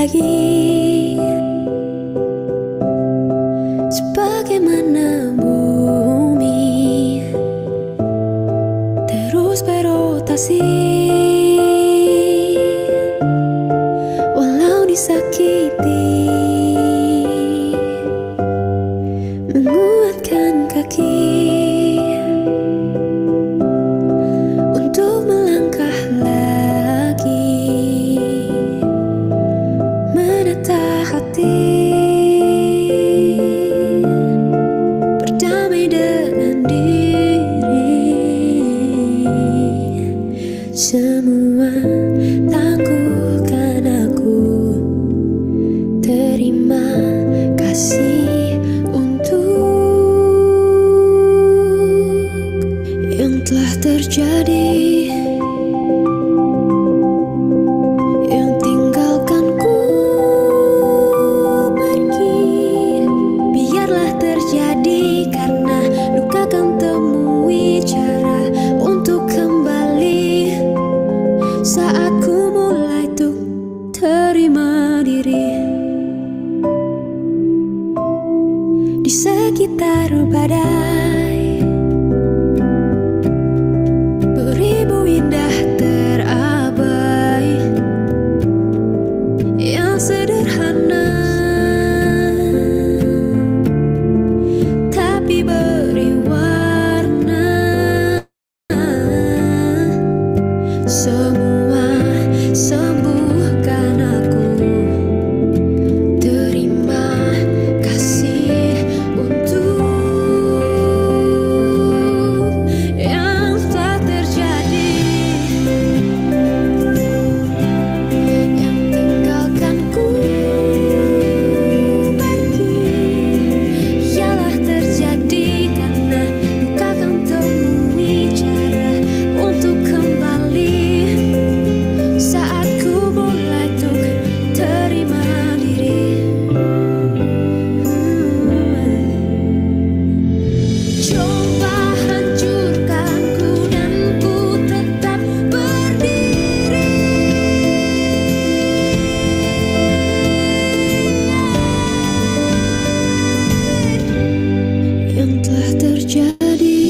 lagi, sebagaimana bumi terus berotasi, walau disakiti, menguatkan kaki untuk melangkah lagi, menata hati, berdamai dengan diri. Semua tangguhkan aku, terima kasih untuk yang telah terjadi, yang tinggalkanku pergi. Biarlah terjadi, karena luka kan temui cara untuk kembali. Saat ku mulai tuh terima diri di sekitar badai, beribu indah terabai, yang sederhana tapi beri warna. Semua sembuhkan aku, terima kasih untuk yang telah terjadi, yang tinggalkanku pergi. Ialah terjadi, karena luka kan temui cara untuk kembali. Saat ku mulai tuh terima diri, coba hancurkanku dan ku tetap berdiri. Yang telah terjadi,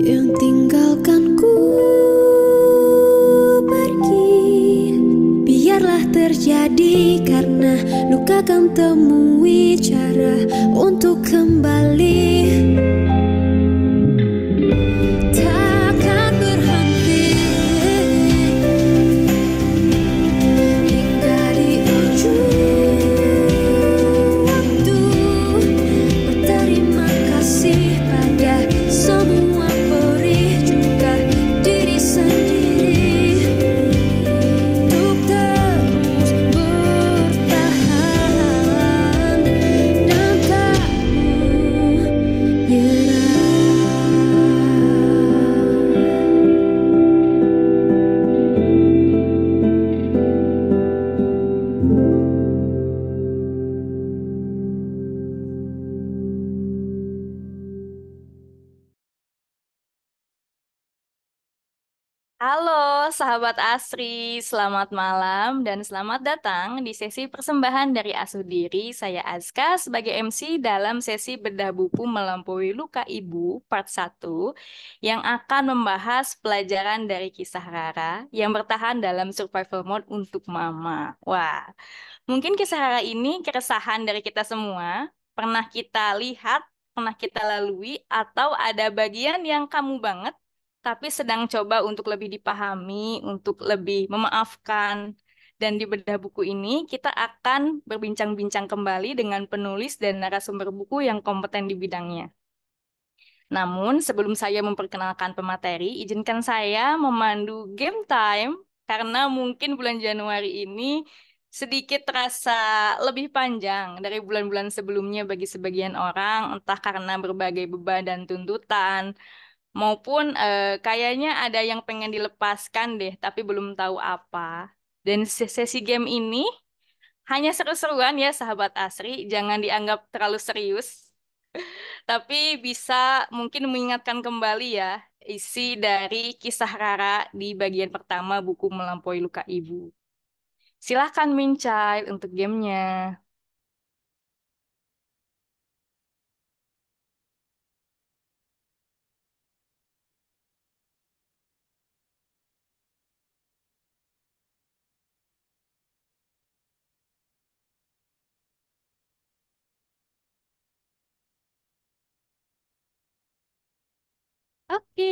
yang tinggalkanku pergi. Biarlah terjadi, karena luka kan temui cara untuk kembali. Takkan berhenti hingga di ujung waktu. Berterima kasih pada semua perih, juga diri sendiri, untuk terus bertahan dan tak menyerah. Halo sahabat Asri, selamat malam dan selamat datang di sesi persembahan dari Asuh Diri. Saya Azka sebagai MC dalam sesi Bedah Buku Melampaui Luka Ibu Part 1 yang akan membahas pelajaran dari kisah Rara yang bertahan dalam survival mode untuk Mama. Wah, mungkin kisah Rara ini keresahan dari kita semua, pernah kita lihat, pernah kita lalui, atau ada bagian yang kamu banget tapi sedang coba untuk lebih dipahami, untuk lebih memaafkan. Dan di bedah buku ini, kita akan berbincang-bincang kembali dengan penulis dan narasumber buku yang kompeten di bidangnya. Namun, sebelum saya memperkenalkan pemateri, izinkan saya memandu game time, karena mungkin bulan Januari ini sedikit terasa lebih panjang dari bulan-bulan sebelumnya bagi sebagian orang, entah karena berbagai beban dan tuntutan, maupun kayaknya ada yang pengen dilepaskan deh, tapi belum tahu apa. Dan sesi game ini hanya seru-seruan ya sahabat Asri, jangan dianggap terlalu serius. Tapi bisa mungkin mengingatkan kembali ya isi dari kisah Rara di bagian pertama buku Melampaui Luka Ibu. Silahkan Mincai untuk gamenya. Oke.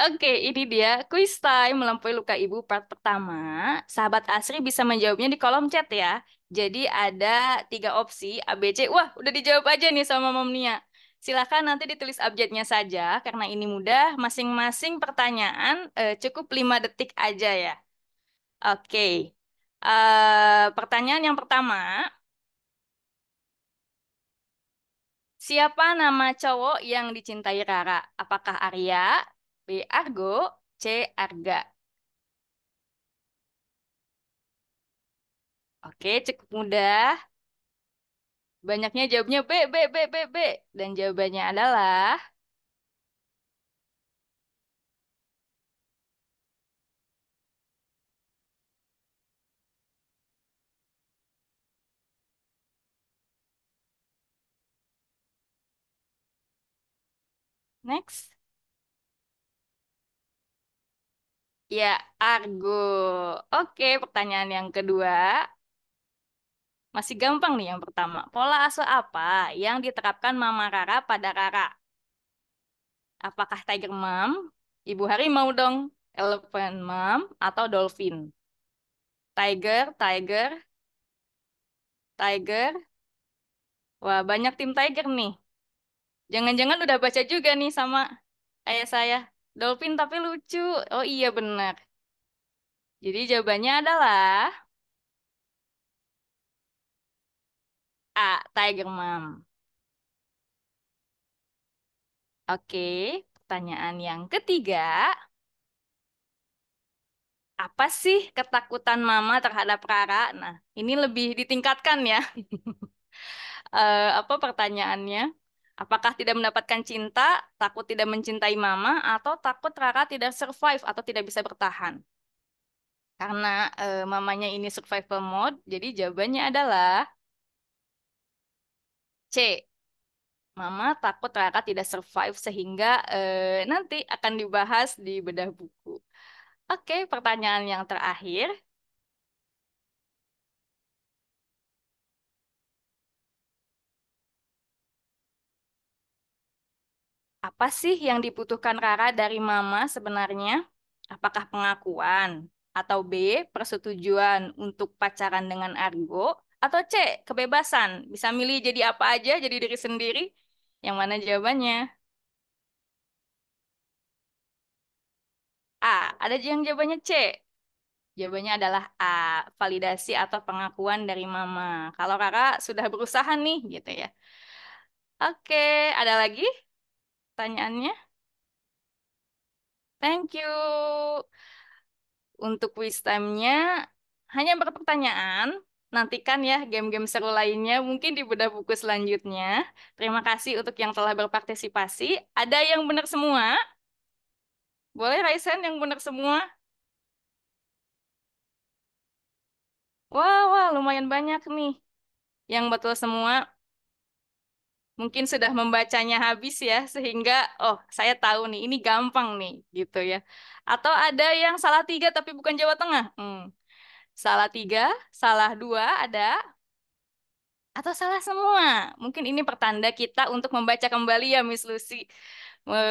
Oke, ini dia quiz time melampaui luka ibu part pertama. Sahabat Asri bisa menjawabnya di kolom chat ya. Jadi ada tiga opsi A, B, C. Wah, udah dijawab aja nih sama Mom Nia. Silahkan nanti ditulis abjadnya saja karena ini mudah. Masing-masing pertanyaan cukup 5 detik aja ya. Oke. Pertanyaan yang pertama, siapa nama cowok yang dicintai Rara? Apakah Arya, B. Argo, C. Arga? Oke, cukup mudah. Banyaknya jawabnya B, B, B, B, B. Dan jawabannya adalah next. Ya, Argo. Oke, pertanyaan yang kedua. Masih gampang nih yang pertama. Pola asuh apa yang diterapkan Mama Rara pada Rara? Apakah Tiger Mom, Ibu Harimau dong, Elephant Mom, atau Dolphin? Tiger, Tiger, Tiger. Wah, banyak tim Tiger nih. Jangan-jangan udah baca juga nih sama ayah saya. Dolphin tapi lucu. Oh iya benar. Jadi jawabannya adalah A. Tiger Mom. Oke, pertanyaan yang ketiga. Apa sih ketakutan Mama terhadap Rara? Nah, ini lebih ditingkatkan ya. Apa pertanyaannya? Apakah tidak mendapatkan cinta, takut tidak mencintai Mama, atau takut Rara tidak survive atau tidak bisa bertahan? Karena mamanya ini survival mode, jadi jawabannya adalah C. Mama takut Rara tidak survive sehingga nanti akan dibahas di bedah buku. Oke, pertanyaan yang terakhir. Apa sih yang dibutuhkan Rara dari Mama sebenarnya? Apakah pengakuan? Atau B, persetujuan untuk pacaran dengan Argo? Atau C, kebebasan? Bisa milih jadi apa aja, jadi diri sendiri? Yang mana jawabannya? A, ada yang jawabannya C. Jawabannya adalah A, validasi atau pengakuan dari Mama. Kalau Rara sudah berusaha nih, gitu ya. Oke, ada lagi pertanyaannya? Thank you. Untuk quiz time-nya hanya berpertanyaan. Nantikan ya game-game seru lainnya mungkin di bedah buku selanjutnya. Terima kasih untuk yang telah berpartisipasi. Ada yang benar semua? Boleh Raisen yang benar semua? Wah, wah, lumayan banyak nih. Yang betul semua mungkin sudah membacanya habis ya, sehingga, oh, saya tahu nih, ini gampang nih, gitu ya. Atau ada yang salah tiga tapi bukan Jawa Tengah. Salah tiga, salah dua, ada. Atau salah semua. Mungkin ini pertanda kita untuk membaca kembali ya Miss Lucy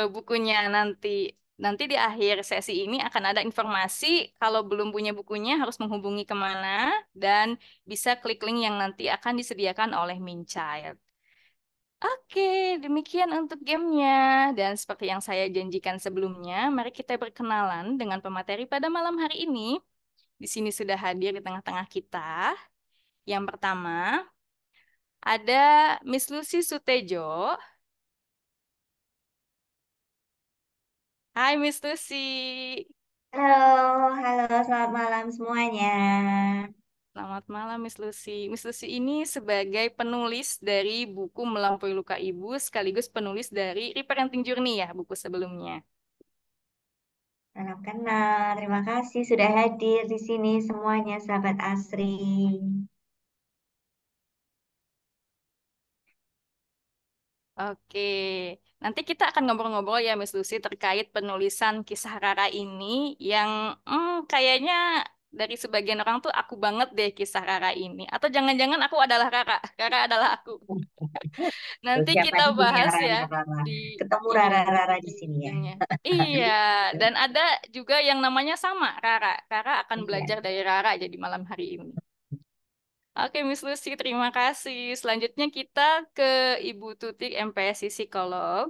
bukunya nanti. Nanti di akhir sesi ini akan ada informasi kalau belum punya bukunya harus menghubungi kemana dan bisa klik link yang nanti akan disediakan oleh Minchild. Oke, demikian untuk gamenya. Dan seperti yang saya janjikan sebelumnya, mari kita berkenalan dengan pemateri pada malam hari ini. Di sini sudah hadir di tengah-tengah kita. Yang pertama, ada Miss Lucy Sutejo. Hai Miss Lucy. Halo, halo, selamat malam semuanya. Selamat malam Miss Lucy. Miss Lucy ini sebagai penulis dari buku Melampaui Luka Ibu sekaligus penulis dari Reparenting Journey ya, buku sebelumnya. Salam kenal, terima kasih sudah hadir di sini semuanya, sahabat Asri. Oke, nanti kita akan ngobrol-ngobrol ya Miss Lucy terkait penulisan kisah Rara ini yang kayaknya dari sebagian orang tuh aku banget deh kisah Rara ini. Atau jangan-jangan aku adalah Rara, Rara adalah aku. Nanti Siapa kita di sini yang bahas ya Rara-Rara? di Ketemu iya di Rara-Rara di sini ya. reading-readingnya. Iya, dan ada juga yang namanya sama, Rara. Rara akan Iya. belajar dari Rara jadi malam hari ini. Oke, Miss Lucy, terima kasih. Selanjutnya kita ke Ibu Tutik, MPSI Psikolog.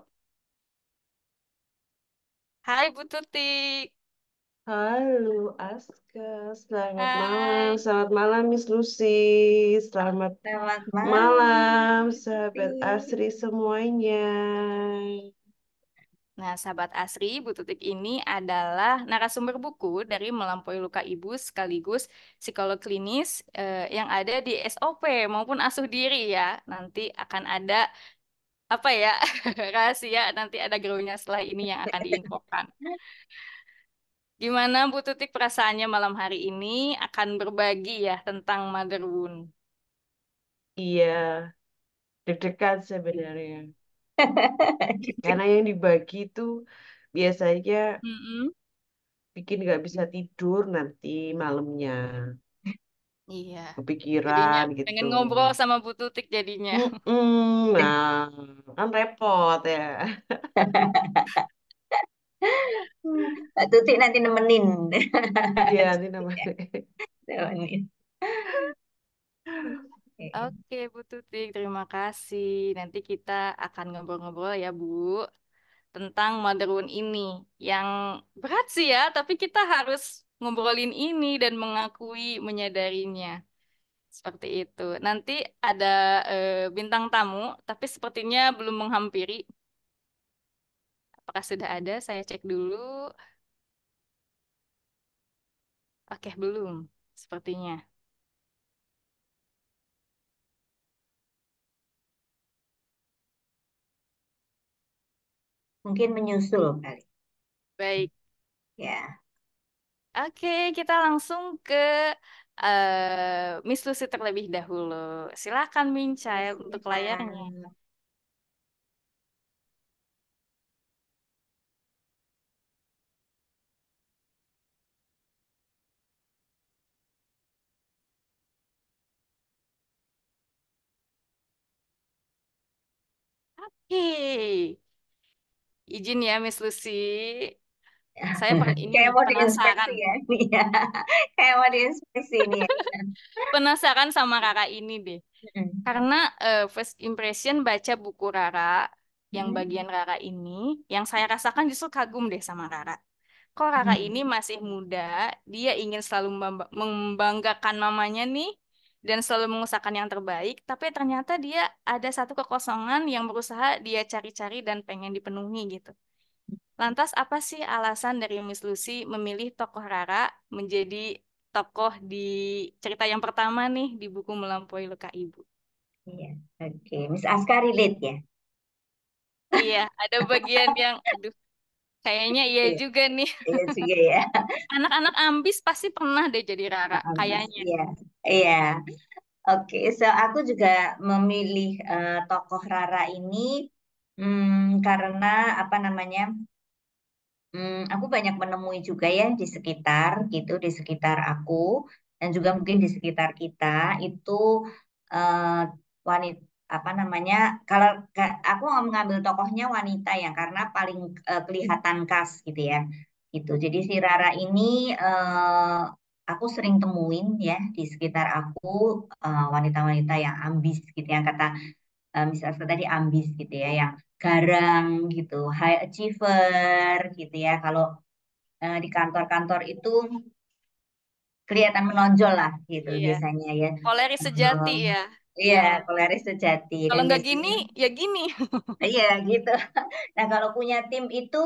Hai, Bu Tutik. Halo Aska, selamat malam. Hai. Selamat malam Miss Lucy. Selamat Selamat malam, malam Putri. sahabat Asri semuanya. Nah, sahabat Asri, Bu Tutik ini adalah narasumber buku dari Melampaui Luka Ibu sekaligus psikolog klinis yang ada di SOP maupun asuh diri ya. Nanti akan ada apa ya rahasia, nanti ada groundnya setelah ini yang akan diinfokan. Gimana Bu Tutik perasaannya malam hari ini akan berbagi ya tentang Mother Wound? Iya, deg-degan sebenarnya. Karena yang dibagi itu biasanya Mm-mm. bikin nggak bisa tidur nanti malamnya. Iya. Jadinya Kepikiran gitu. pengen ngobrol sama Bu Tutik jadinya. Nah, kan repot ya. Mbak Tuti nanti nemenin. Iya, nanti namanya. Nemenin. Oke, Bu Tutik, terima kasih. Nanti kita akan ngobrol-ngobrol ya, Bu, tentang Motherhood ini. Yang berat sih ya, tapi kita harus ngobrolin ini dan mengakui, menyadarinya. Seperti itu. Nanti ada bintang tamu, tapi sepertinya belum menghampiri. Apakah sudah ada? Saya cek dulu. Oke, belum. Sepertinya. Mungkin menyusul kali. Baik. Ya, Oke, kita langsung ke Miss Lucy terlebih dahulu. Silakan, Min Child, untuk layarnya. silakan. Oke, izin ya, Miss Lucy. Saya ini Kayak nih mau penasaran, diinspeksi ya ini ya. Kayak mau diinspeksi ini ya. penasaran sama Rara ini deh. Hmm. Karena first impression baca buku Rara, yang Hmm. bagian Rara ini, yang saya rasakan justru kagum deh sama Rara. Kok Rara Hmm. ini masih muda, dia ingin selalu membanggakan mamanya nih, dan selalu mengusahakan yang terbaik, tapi ternyata dia ada satu kekosongan yang berusaha dia cari-cari dan pengen dipenuhi gitu. Lantas apa sih alasan dari Miss Lucy memilih tokoh Rara menjadi tokoh di cerita yang pertama nih di buku Melampaui Luka Ibu? Iya, oke. Miss Aska relate ya. Iya, ada bagian yang, aduh, kayaknya iya Iya, juga nih. iya juga ya. Anak-anak ambis pasti pernah deh jadi Rara, Ambis, kayaknya. iya. Iya. Oke, so aku juga memilih tokoh Rara ini karena apa namanya? Aku banyak menemui juga ya di sekitar gitu, di sekitar aku dan juga mungkin di sekitar kita itu wanita apa namanya? Kalau aku nggak mengambil tokohnya wanita ya karena paling kelihatan khas gitu ya. Gitu. Jadi si Rara ini aku sering temuin ya di sekitar aku wanita-wanita yang ambis gitu yang kata misalnya tadi ambis gitu ya, yang garang gitu, high achiever gitu ya. Kalau di kantor-kantor itu kelihatan menonjol lah gitu Iya, biasanya ya. koleris sejati Eh, ya. Iya, Ya, Polaris sejati kalau dan nggak gini, biasanya ya gini. iya gitu. Nah, kalau punya tim itu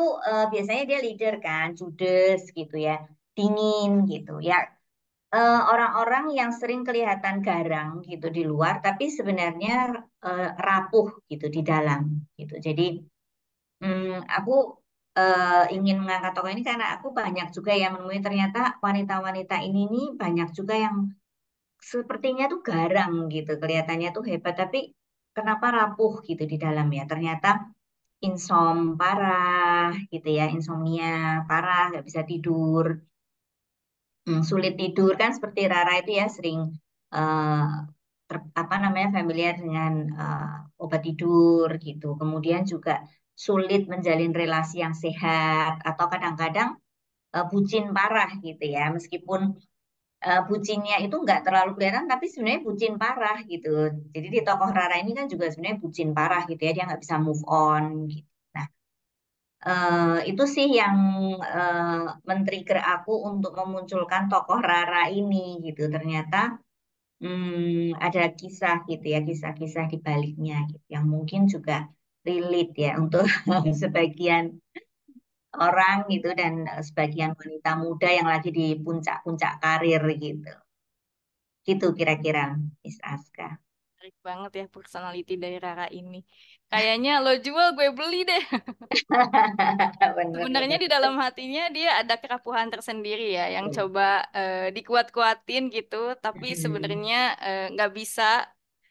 biasanya dia leader kan, judes gitu ya, dingin gitu ya. Orang-orang yang sering kelihatan garang gitu di luar, tapi sebenarnya rapuh gitu di dalam gitu. Jadi aku ingin mengangkat tokoh ini karena aku banyak juga yang menemui ternyata wanita-wanita ini nih banyak juga yang sepertinya tuh garang gitu, kelihatannya tuh hebat, tapi kenapa rapuh gitu di dalam ya? Ternyata parah gitu ya, insomnia parah, nggak bisa tidur, sulit tidur kan seperti Rara itu ya sering eh, apa namanya familiar dengan obat tidur gitu. Kemudian juga sulit menjalin relasi yang sehat atau kadang-kadang bucin parah gitu ya, meskipun bucinnya itu nggak terlalu kelihatan tapi sebenarnya bucin parah gitu. Jadi di tokoh Rara ini kan juga sebenarnya bucin parah gitu ya, dia nggak bisa move on gitu. Nah, itu sih yang men-trigger aku untuk memunculkan tokoh Rara ini gitu. Ternyata ada kisah gitu ya, kisah-kisah di baliknya gitu, yang mungkin juga relate ya untuk sebagian orang gitu dan sebagian wanita muda yang lagi di puncak-puncak karir gitu. Gitu kira-kira, Miss Aska. Menarik banget ya personality dari Rara ini. Kayaknya lo jual gue beli deh. Sebenarnya Bener-bener. di dalam hatinya dia ada kerapuhan tersendiri ya, yang coba dikuat-kuatin gitu, tapi Mm-mm. sebenarnya nggak bisa.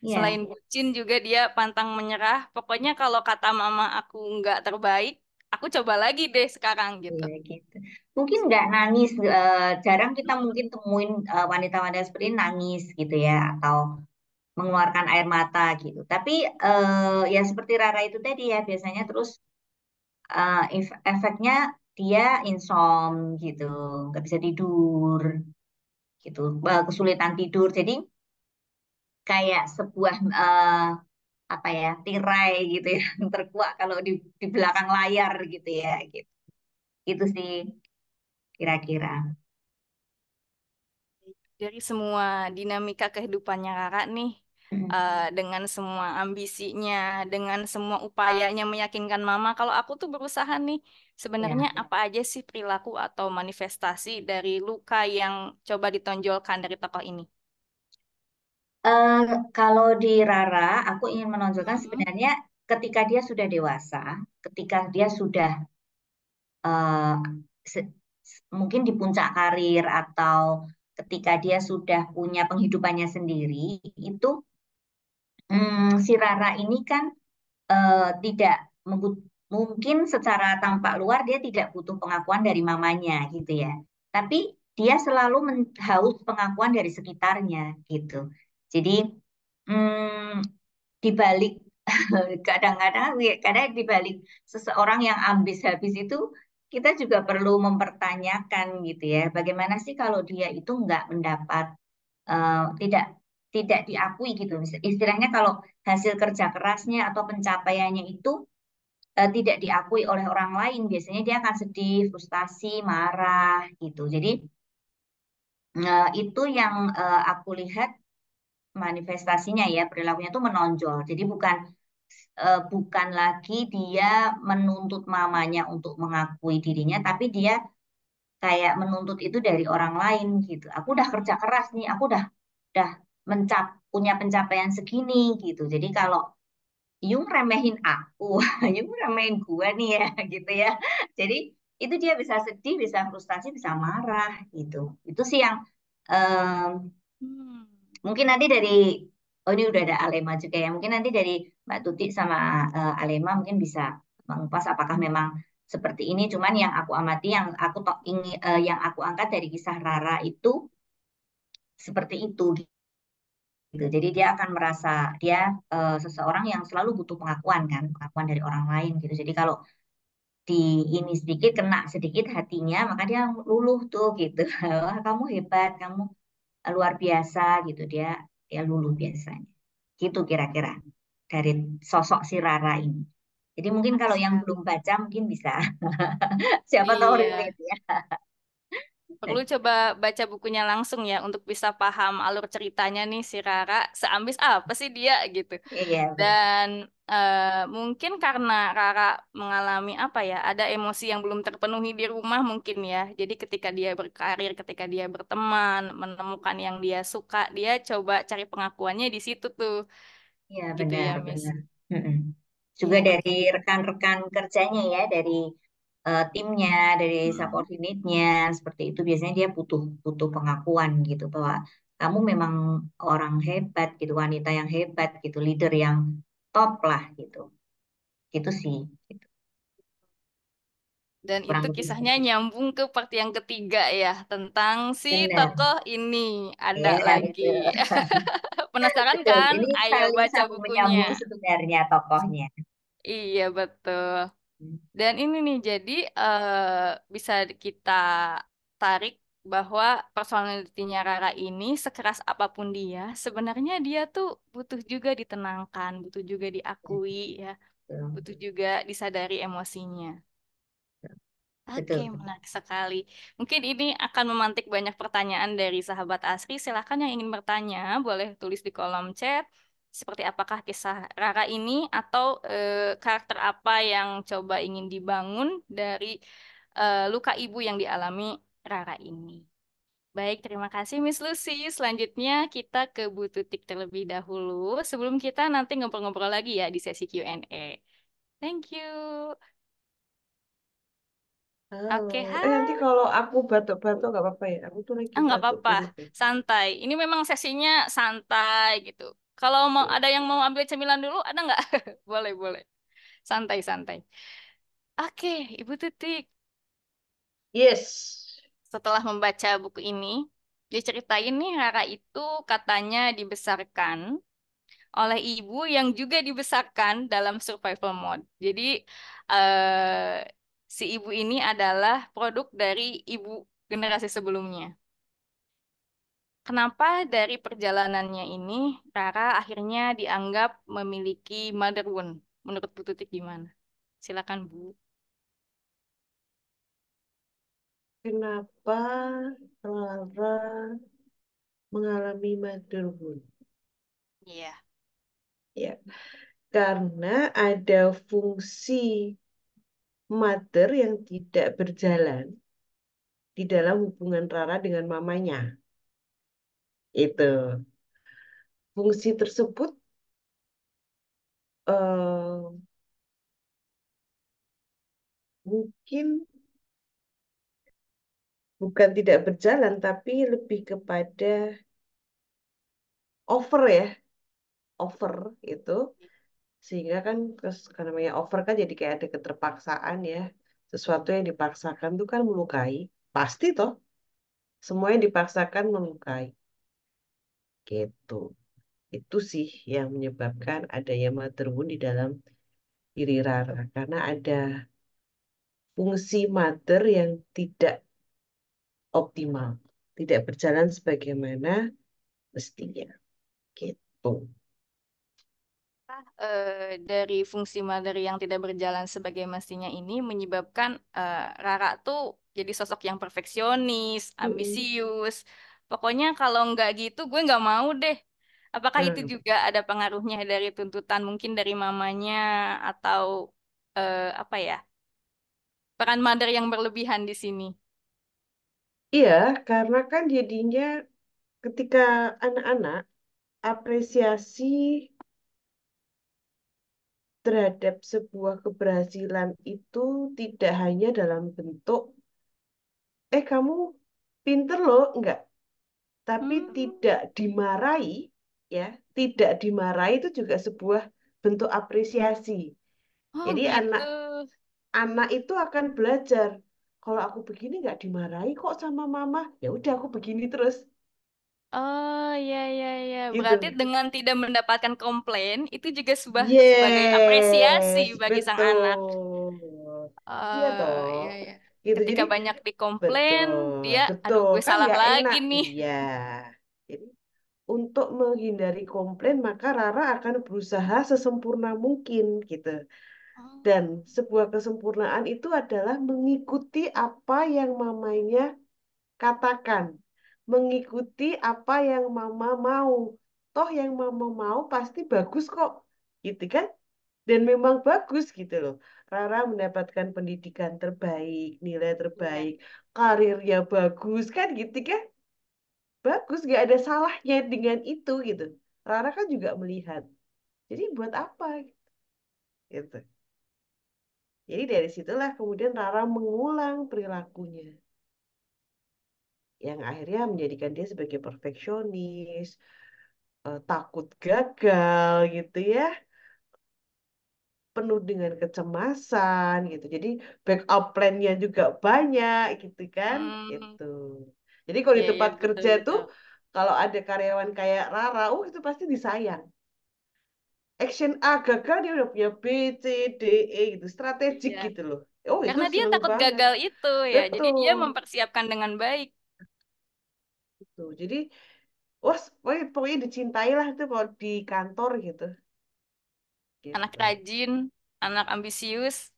Iya, Selain bucin juga dia pantang menyerah. Pokoknya kalau kata mama aku nggak terbaik, aku coba lagi deh sekarang gitu. iya gitu. Mungkin nggak nangis, jarang kita mungkin temuin wanita-wanita seperti ini nangis gitu ya, atau mengeluarkan air mata gitu. Tapi ya seperti Rara itu tadi ya, biasanya terus efeknya dia insom gitu, nggak bisa tidur gitu, kesulitan tidur. Jadi kayak sebuah apa ya tirai gitu ya, yang terkuak kalau di belakang layar gitu ya, gitu. Itu sih kira-kira. Dari semua dinamika kehidupannya Kakak nih, Mm. dengan semua ambisinya, dengan semua upayanya meyakinkan mama, kalau aku tuh berusaha nih, sebenarnya Ya. apa aja sih perilaku atau manifestasi dari luka yang coba ditonjolkan dari tokoh ini? Eh, Kalau di Rara, aku ingin menonjolkan Hmm. sebenarnya ketika dia sudah dewasa, ketika dia sudah eh, se- mungkin di puncak karir atau ketika dia sudah punya penghidupannya sendiri, itu si Rara ini kan tidak mungkin secara tampak luar dia tidak butuh pengakuan dari mamanya gitu ya. Tapi dia selalu haus pengakuan dari sekitarnya gitu. Jadi mm, di balik kadang-kadang kadang di balik seseorang yang ambis habis itu kita juga perlu mempertanyakan gitu ya. Bagaimana sih kalau dia itu nggak mendapat tidak tidak diakui gitu. Istilahnya kalau hasil kerja kerasnya atau pencapaiannya itu tidak diakui oleh orang lain, biasanya dia akan sedih, frustasi, marah gitu. Jadi itu yang aku lihat manifestasinya ya, perilakunya itu menonjol. Jadi bukan lagi dia menuntut mamanya untuk mengakui dirinya, tapi dia kayak menuntut itu dari orang lain gitu. Aku udah kerja keras nih, aku udah punya pencapaian segini gitu. Jadi kalau Yung remehin aku, Yung remehin gue nih ya, gitu ya. Jadi itu dia bisa sedih, bisa frustasi, bisa marah gitu. Itu sih yang Hmm. mungkin nanti dari oh ini udah ada Alema juga ya. Mungkin nanti dari Mbak Tuti sama Alema mungkin bisa mengupas apakah memang seperti ini. Cuman yang aku amati, yang aku yang aku angkat dari kisah Rara itu seperti itu gitu. Jadi dia akan merasa dia seseorang yang selalu butuh pengakuan kan, pengakuan dari orang lain gitu. Jadi kalau di ini sedikit kena sedikit hatinya, maka dia luluh tuh gitu. Wah, kamu hebat, kamu luar biasa gitu. Dia luluh biasanya. Gitu kira-kira dari sosok si Rara ini. Jadi mungkin Menarik kalau yang sekali. belum baca mungkin bisa siapa tahu Iya. relate ya. perlu coba baca bukunya langsung ya untuk bisa paham alur ceritanya nih si Rara seambis apa sih dia gitu. Iya, benar. Dan mungkin karena Rara mengalami apa ya, ada emosi yang belum terpenuhi di rumah mungkin ya. Jadi ketika dia berkarir, ketika dia berteman, menemukan yang dia suka, dia coba cari pengakuannya di situ tuh, Iya, gitu ya, benar, Miss. benar. Mm-mm. Juga Iya, dari oke. rekan-rekan kerjanya ya, dari timnya, dari Mm-mm. subordinate-nya, seperti itu biasanya dia butuh butuh pengakuan gitu bahwa kamu memang orang hebat gitu, wanita yang hebat gitu, leader yang top lah gitu. Gitu sih, gitu. Dan Kurang itu lebih kisahnya seperti itu. nyambung ke part yang ketiga ya, tentang si Benar. tokoh ini ada Iya, lagi. betul. Penasaran Betul. kan? Ini Ayo saling baca sambung bukunya. menyambung sebenarnya tokohnya. Iya, betul. Hmm. Dan ini nih, jadi bisa kita tarik bahwa personalitinya Rara ini sekeras apapun dia, sebenarnya dia tuh butuh juga ditenangkan, butuh juga diakui ya, Betul, butuh juga disadari emosinya. Oke, betul. menarik sekali. Mungkin ini akan memantik banyak pertanyaan dari sahabat Asri. Silakan yang ingin bertanya, boleh tulis di kolom chat. Seperti apakah kisah Rara ini atau karakter apa yang coba ingin dibangun dari luka ibu yang dialami Rara ini. Baik, terima kasih Miss Lucy. Selanjutnya kita ke Bu Tutik terlebih dahulu. Sebelum kita nanti ngobrol-ngobrol lagi ya di sesi Q&A. Thank you. Halo. Oke, Nanti hai. kalau aku batuk-batuk nggak apa-apa ya. Aku tuh lagi Ah, nggak batuk apa-apa, pilek ya. santai. Ini memang sesinya santai gitu. Kalau mau Iya. ada yang mau ambil cemilan dulu, ada nggak? Boleh, boleh. Santai, santai. Oke, Ibu Tutik. Yes. Setelah membaca buku ini, diceritain nih Rara itu katanya dibesarkan oleh ibu yang juga dibesarkan dalam survival mode. Jadi eh, si ibu ini adalah produk dari ibu generasi sebelumnya. Kenapa dari perjalanannya ini Rara akhirnya dianggap memiliki mother wound? Menurut Bu Tutik gimana? Silakan Bu. Kenapa Clara mengalami motherhood? Iya. Ya, karena ada fungsi mother yang tidak berjalan di dalam hubungan Rara dengan mamanya. Itu. Fungsi tersebut eh, mungkin bukan tidak berjalan, tapi lebih kepada over ya, over itu. Sehingga kan karena namanya over kan jadi kayak ada keterpaksaan ya. Sesuatu yang dipaksakan tuh kan melukai. Pasti toh, semua yang dipaksakan melukai. Gitu. Itu sih yang menyebabkan adanya mother wound di dalam diri Rara. Karena ada fungsi mother yang tidak optimal. Tidak berjalan sebagaimana mestinya. Gitu. Dari fungsi mother yang tidak berjalan sebagai mestinya ini menyebabkan Rara tuh jadi sosok yang perfeksionis, Mm-mm. ambisius. Pokoknya kalau nggak gitu gue nggak mau deh. Apakah itu Nah, juga ada pengaruhnya dari tuntutan mungkin dari mamanya atau apa ya, peran mother yang berlebihan di sini? iya, karena kan jadinya ketika anak-anak apresiasi terhadap sebuah keberhasilan itu tidak hanya dalam bentuk, kamu pinter loh, enggak. Tapi Hmm, tidak dimarahi, ya, tidak dimarahi itu juga sebuah bentuk apresiasi. oh Jadi gitu. anak-anak itu akan belajar. Kalau aku begini nggak dimarahi kok sama mama, ya udah aku begini terus, Oh ya ya ya. Berarti gitu. dengan tidak mendapatkan komplain itu juga sebagai apresiasi Yes, bagi sang anak. betul. Iya Oh toh. iya ya. Gitu. Ketika Jadi banyak dikomplain, betul, dia, aduh betul. gue Kan salah nggak lagi enak. nih. Iya. Jadi untuk menghindari komplain, maka Rara akan berusaha sesempurna mungkin gitu. Oh, Dan sebuah kesempurnaan itu adalah mengikuti apa yang mamanya katakan, mengikuti apa yang mama mau. Toh yang mama mau pasti bagus kok, gitu kan? Dan memang bagus gitu loh. Rara mendapatkan pendidikan terbaik, nilai Iya. terbaik, karirnya bagus kan gitu kan? Bagus, gak ada salahnya dengan itu gitu. Rara kan juga melihat. Jadi buat apa gitu. Jadi dari situlah kemudian Rara mengulang perilakunya yang akhirnya menjadikan dia sebagai perfeksionis, takut gagal gitu ya, penuh dengan kecemasan gitu. Jadi backup plan-nya juga banyak gitu kan, Hmm, gitu. Jadi kalau iya di iya tempat betul kerja tuh betul. kalau ada karyawan kayak Rara, itu pasti disayang. Action A gagal dia udah punya B, C, D, E gitu, strategik Iya. gitu loh. Oh itu Karena dia seneng takut banget. gagal itu ya. Jadi dia Betul. mempersiapkan dengan baik. Gitu. Jadi wah pokoknya dicintailah tuh kalau di kantor gitu. Anak Gitu. rajin, anak ambisius.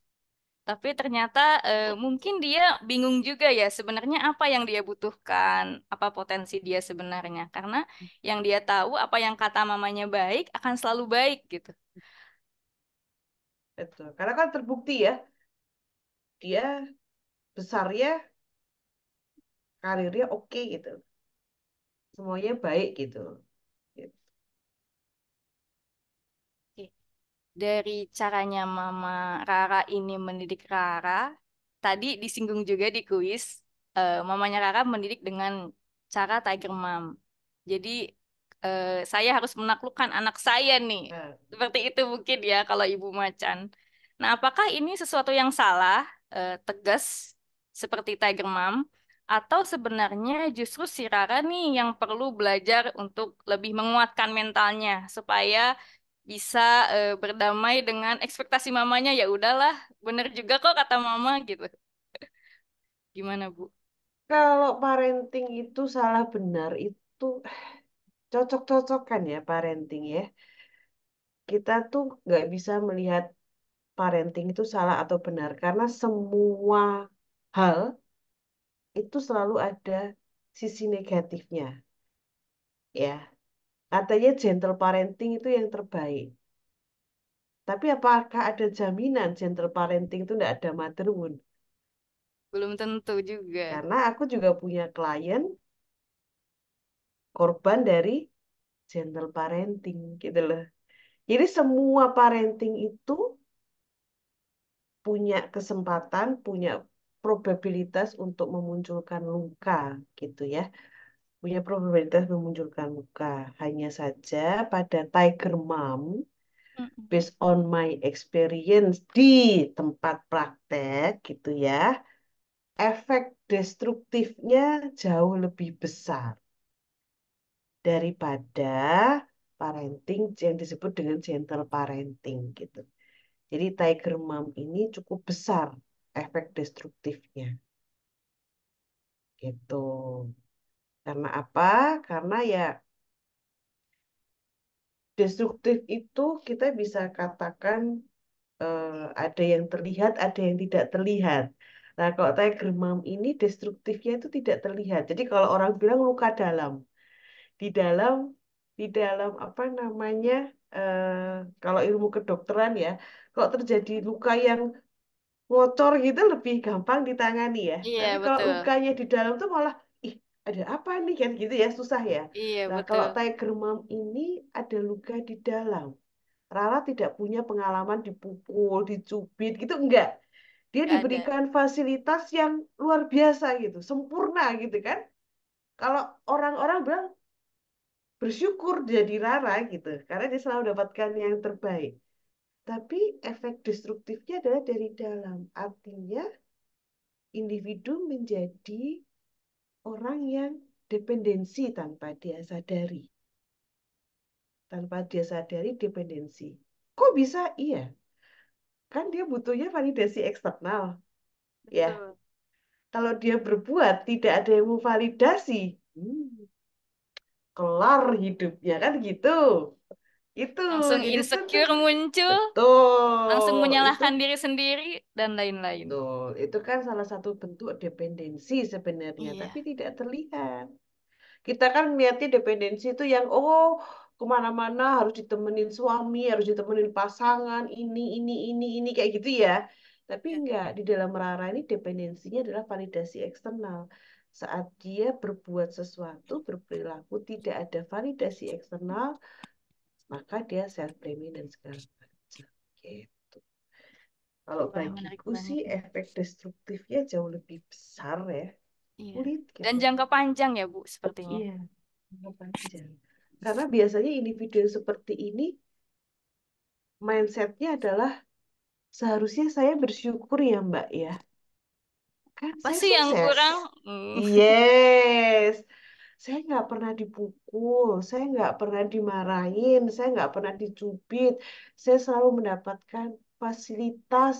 Tapi ternyata mungkin dia bingung juga ya sebenarnya apa yang dia butuhkan, apa potensi dia sebenarnya. Karena yang dia tahu apa yang kata mamanya baik akan selalu baik gitu. Betul. Karena kan terbukti ya, dia besarnya karirnya oke gitu. Semuanya baik gitu. Gitu. Oke. Dari caranya Mama Rara ini mendidik Rara, tadi disinggung juga di kuis, mamanya Rara mendidik dengan cara Tiger Mom. Jadi saya harus menaklukkan anak saya nih. Nah, Seperti itu mungkin ya kalau Ibu Macan. Nah, apakah ini sesuatu yang salah, tegas, seperti Tiger Mom, atau sebenarnya justru si Rara nih yang perlu belajar untuk lebih menguatkan mentalnya supaya bisa berdamai dengan ekspektasi mamanya, ya udahlah, bener juga kok kata mama gitu. Gimana, Bu? kalau parenting itu salah benar itu cocok-cocokan ya parenting ya. Kita tuh nggak bisa melihat parenting itu salah atau benar karena semua hal itu selalu ada sisi negatifnya ya. Katanya gentle parenting itu yang terbaik. Tapi apakah ada jaminan gentle parenting itu tidak ada motherhood? Belum tentu juga. Karena aku juga punya klien korban dari gentle parenting gitu loh. Jadi semua parenting itu punya kesempatan, punya probabilitas untuk memunculkan luka gitu ya. Punya probabilitas memunculkan luka. Hanya saja pada Tiger Mom, Mm-mm. based on my experience di tempat praktek gitu ya, efek destruktifnya jauh lebih besar daripada parenting yang disebut dengan gentle parenting gitu. Jadi Tiger Mom ini cukup besar efek destruktifnya gitu. Karena apa? Karena ya destruktif itu kita bisa katakan ada yang terlihat, ada yang tidak terlihat. Nah, kalau Tiger Mom ini destruktifnya itu tidak terlihat. Jadi kalau orang bilang luka dalam, di dalam di dalam apa namanya kalau ilmu kedokteran ya, kalau terjadi luka yang ngocor gitu lebih gampang ditangani ya. Iya, Tapi kalau betul. lukanya di dalam tuh malah ih ada apa nih kan gitu ya susah ya. Iya, Nah kalau betul. Tiger Mom ini ada luka di dalam. Rara tidak punya pengalaman dipukul, dicubit gitu enggak. Dia Nggak ada. diberikan fasilitas yang luar biasa gitu, sempurna gitu kan. Kalau orang-orang bilang bersyukur jadi Rara gitu, karena dia selalu dapatkan yang terbaik. Tapi efek destruktifnya adalah dari dalam. Artinya individu menjadi orang yang dependensi tanpa dia sadari. Tanpa dia sadari dependensi. Kok bisa? Iya. Kan dia butuhnya validasi eksternal. Ya, Betul. kalau dia berbuat tidak ada yang memvalidasi, kelar hidupnya kan gitu. Itu, Langsung jadi tuh insecure muncul, langsung betul, itu menyalahkan diri sendiri, dan lain-lain. betul. Itu kan salah satu bentuk dependensi sebenarnya, tapi Iya, tidak terlihat. Kita kan melihatnya dependensi itu yang kemana-mana harus ditemenin suami, harus ditemenin pasangan, ini kayak gitu ya. Tapi iya. enggak, di dalam Rara ini dependensinya adalah validasi eksternal. Saat dia berbuat sesuatu, berperilaku tidak ada validasi eksternal, maka dia self blaming dan segala macam. Gitu. Kalau Wah, menarik bagiku sih banget nih. efek destruktifnya jauh lebih besar ya, Iya. sulit Dan gitu. jangka panjang ya, Bu, sepertinya. Iya, jangka panjang. Karena biasanya individu yang seperti ini mindsetnya adalah seharusnya saya bersyukur ya Mbak ya, kan Apa saya sih yang sukses. kurang? Yes, saya nggak pernah dipukul, saya nggak pernah dimarahin, saya nggak pernah dicubit, saya selalu mendapatkan fasilitas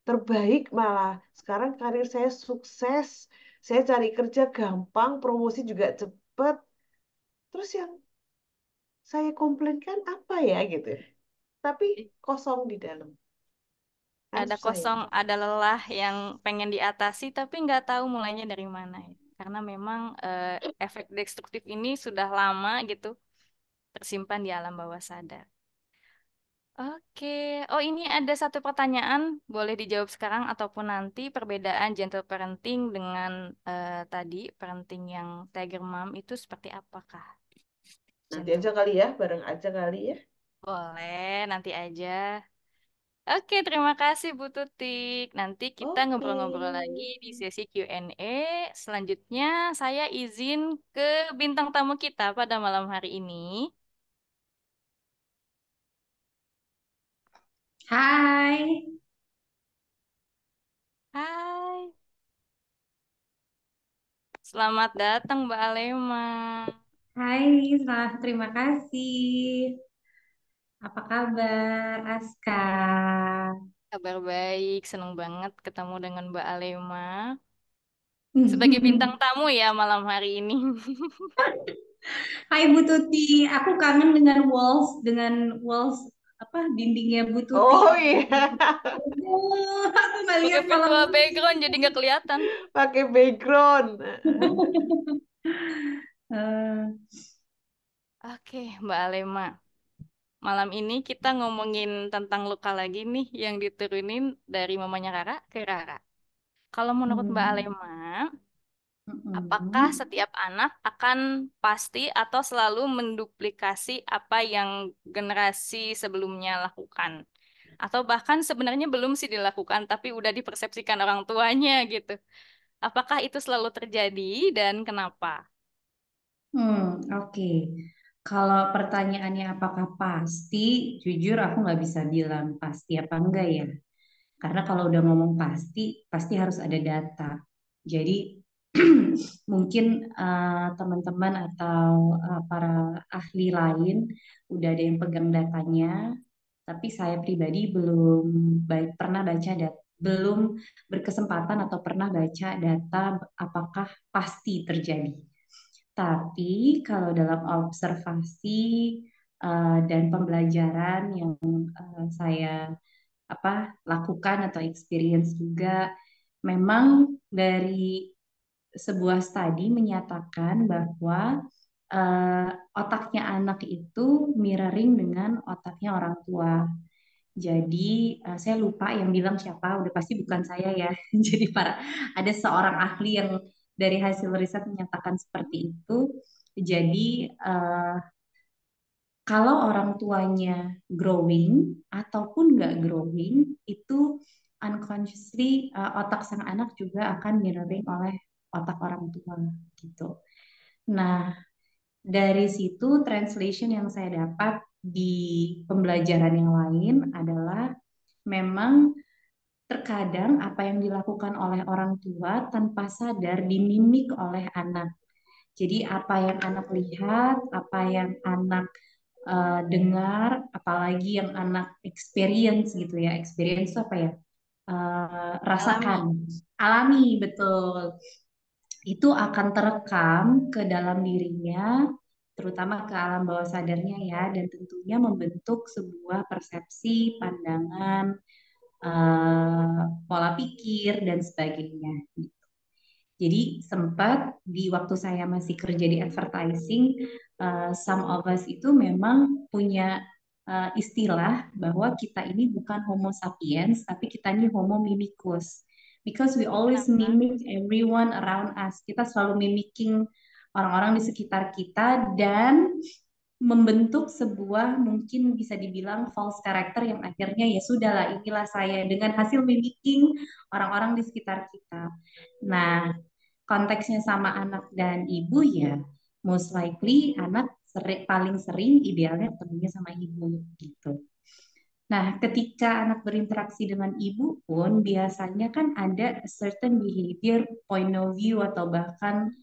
terbaik malah. Sekarang karir saya sukses, saya cari kerja gampang, promosi juga cepet. Terus yang saya komplainkan apa ya gitu ya. Tapi kosong di dalam. Kan Ada susah ya. kosong, ada lelah yang pengen diatasi, tapi nggak tahu mulainya dari mana ya. Karena memang efek destruktif ini sudah lama gitu tersimpan di alam bawah sadar. Oke, oh ini ada satu pertanyaan, boleh dijawab sekarang ataupun nanti perbedaan gentle parenting dengan tadi parenting yang tiger mom itu seperti apakah? Nanti Gentle. aja kali ya, bareng aja kali ya. Boleh, nanti aja. Oke, terima kasih Bu Tutik. Nanti kita Oke. ngobrol-ngobrol lagi di sesi Q&A. Selanjutnya, saya izin ke bintang tamu kita pada malam hari ini. Hai, Hai, selamat datang Mbak Alema. hai, terima kasih. Apa kabar, Aska? Kabar baik, senang banget ketemu dengan Mbak Alema. Sebagai bintang tamu ya malam hari ini. Hai Bu Tuti, aku kangen dengan walls apa dindingnya Bu Tuti. Oh iya, Aku nggak Pakai lihat malam virtual ini. background jadi nggak kelihatan. pakai background. Eh, Oke, Mbak Alema. Malam ini kita ngomongin tentang luka lagi nih yang diturunin dari mamanya Rara ke Rara. Kalau menurut Mbak hmm, Alema, apakah hmm, setiap anak akan pasti atau selalu menduplikasi apa yang generasi sebelumnya lakukan? Atau bahkan sebenarnya belum sih dilakukan, tapi udah dipersepsikan orang tuanya gitu. Apakah itu selalu terjadi dan kenapa? oke. Kalau pertanyaannya apakah pasti, jujur aku nggak bisa bilang pasti apa enggak ya. Karena kalau udah ngomong pasti, pasti harus ada data. Jadi mungkin teman-teman atau para ahli lain udah ada yang pegang datanya, tapi saya pribadi belum pernah baca data, belum berkesempatan atau pernah baca data apakah pasti terjadi. Tapi kalau dalam observasi dan pembelajaran yang saya lakukan atau experience juga memang dari sebuah studi menyatakan bahwa eh, otaknya anak itu mirroring dengan otaknya orang tua. Jadi saya lupa yang bilang siapa, udah pasti bukan saya ya. Jadi ada seorang ahli yang dari hasil riset menyatakan seperti itu. Jadi kalau orang tuanya growing ataupun nggak growing, itu unconsciously otak sang anak juga akan mirroring oleh otak orang tua gitu. Nah, dari situ translation yang saya dapat di pembelajaran yang lain adalah memang terkadang apa yang dilakukan oleh orang tua tanpa sadar dimimik oleh anak. Jadi apa yang anak lihat, apa yang anak dengar, apalagi yang anak experience gitu ya. Experience itu apa ya? Rasakan, Alami. alami betul. Itu akan terekam ke dalam dirinya terutama ke alam bawah sadarnya ya, dan tentunya membentuk sebuah persepsi, pandangan, pola pikir dan sebagainya. Jadi sempat di waktu saya masih kerja di advertising, some of us itu memang punya istilah bahwa kita ini bukan Homo sapiens, tapi kita ini Homo mimicus. Because we always Kenapa? mimic everyone around us. Kita selalu mimicking orang-orang di sekitar kita dan membentuk sebuah mungkin bisa dibilang false character yang akhirnya ya sudahlah inilah saya dengan hasil mimicking orang-orang di sekitar kita. Nah, konteksnya sama anak dan ibu ya most likely anak paling sering idealnya ketemunya sama ibu gitu. Nah, ketika anak berinteraksi dengan ibu pun biasanya kan ada certain behavior, point of view atau bahkan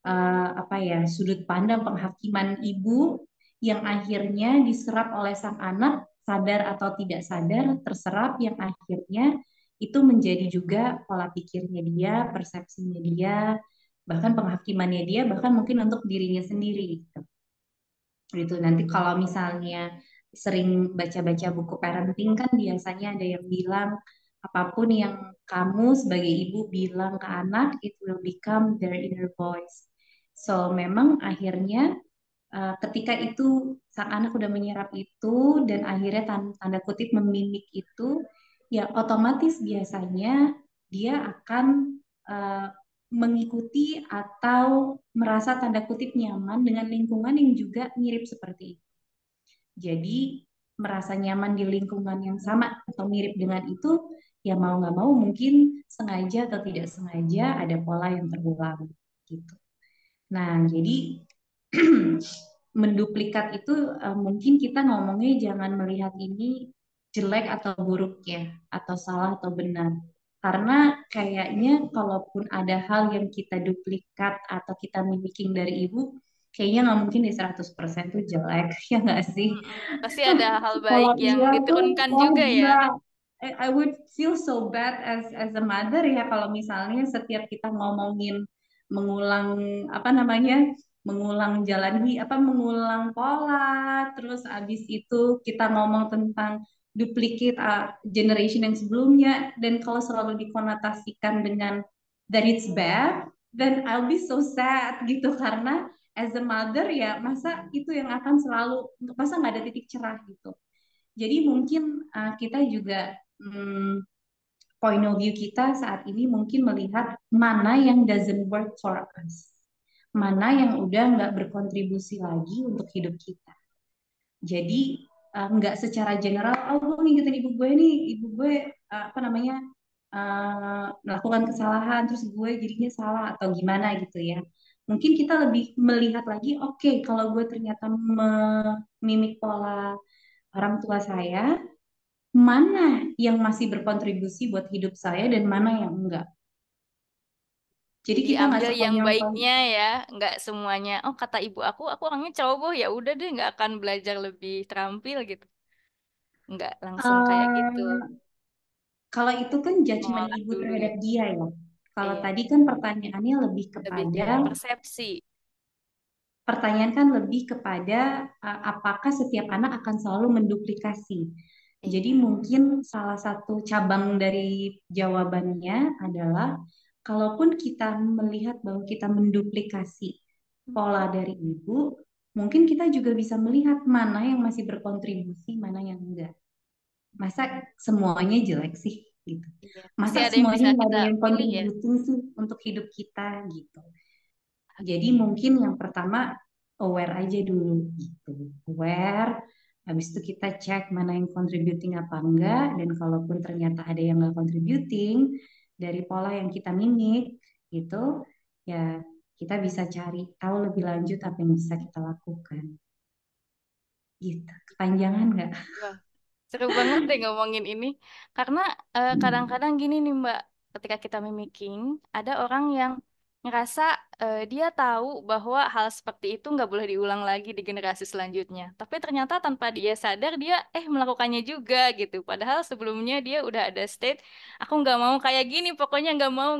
apa ya sudut pandang penghakiman ibu yang akhirnya diserap oleh sang anak sadar atau tidak sadar terserap yang akhirnya itu menjadi juga pola pikirnya dia, persepsinya dia, bahkan penghakimannya dia, bahkan mungkin untuk dirinya sendiri gitu. Gitu. Nanti kalau misalnya sering baca-baca buku parenting kan biasanya ada yang bilang apapun yang kamu sebagai ibu bilang ke anak, it will become their inner voice. So memang akhirnya ketika itu sang anak udah menyerap itu dan akhirnya tanda kutip memimik itu, ya otomatis biasanya dia akan uh, mengikuti atau merasa tanda kutip nyaman dengan lingkungan yang juga mirip seperti itu. Jadi merasa nyaman di lingkungan yang sama atau mirip dengan itu, ya mau nggak mau mungkin sengaja atau tidak sengaja ada pola yang terulang gitu. Nah, jadi menduplikat itu mungkin kita ngomongnya jangan melihat ini jelek atau buruk ya, atau salah atau benar. Karena kayaknya kalaupun ada hal yang kita duplikat atau kita mimicking dari ibu, kayaknya nggak mungkin di 100% tuh jelek, ya nggak sih? Pasti ada hal baik Kalau yang iya tuh, diturunkan wah juga ya. gila. I would feel so bad as a mother ya kalau misalnya setiap kita ngomongin mengulang apa namanya mengulang mengulang pola terus abis itu kita ngomong tentang duplicate generation yang sebelumnya dan kalau selalu dikonotasikan dengan that it's bad then I'll be so sad gitu karena as a mother ya masa itu yang akan selalu masa nggak ada titik cerah gitu jadi mungkin kita juga point of view kita saat ini mungkin melihat mana yang doesn't work for us, mana yang udah nggak berkontribusi lagi untuk hidup kita. Jadi nggak secara general, oh gue ngikutin ibu gue nih, ibu gue apa namanya melakukan kesalahan, terus gue jadinya salah atau gimana gitu ya. Mungkin kita lebih melihat lagi, oke, kalau gue ternyata memimik pola orang tua saya, mana yang masih berkontribusi buat hidup saya dan mana yang enggak. Jadi Jadi kita nggak ambil yang sekonyong-konyong. baiknya ya, nggak semuanya. Oh kata ibu aku orangnya ceroboh ya udah deh nggak akan belajar lebih terampil gitu. Nggak langsung kayak gitu. Kalau itu kan judgement Mengolah ibu dulu terhadap gitu. dia ya. Kalau Iya, tadi kan pertanyaannya lebih lebih kepada ke persepsi. pertanyaan kan lebih kepada apakah setiap anak akan selalu menduplikasi. Jadi Iya. mungkin salah satu cabang dari jawabannya adalah kalaupun kita melihat bahwa kita menduplikasi pola dari ibu, mungkin kita juga bisa melihat mana yang masih berkontribusi, mana yang enggak. Masa semuanya jelek sih gitu. Iya, pasti Masa ada yang bisa semuanya nggak kita ada yang pilih ya. kontribusi sih untuk hidup kita gitu. Jadi mungkin yang pertama aware aja dulu gitu. Aware, habis itu kita cek mana yang contributing apa enggak, dan kalaupun ternyata ada yang nggak contributing dari pola yang kita mimik gitu, ya kita bisa cari tahu lebih lanjut apa yang bisa kita lakukan. Gitu. Kepanjangan nggak? Wah, seru banget deh ngomongin ini. Karena kadang-kadang gini nih Mbak, ketika kita mimicking, ada orang yang ngerasa dia tahu bahwa hal seperti itu nggak boleh diulang lagi di generasi selanjutnya. Tapi ternyata tanpa dia sadar, dia melakukannya juga gitu. Padahal sebelumnya dia udah ada state, aku nggak mau kayak gini, pokoknya nggak mau.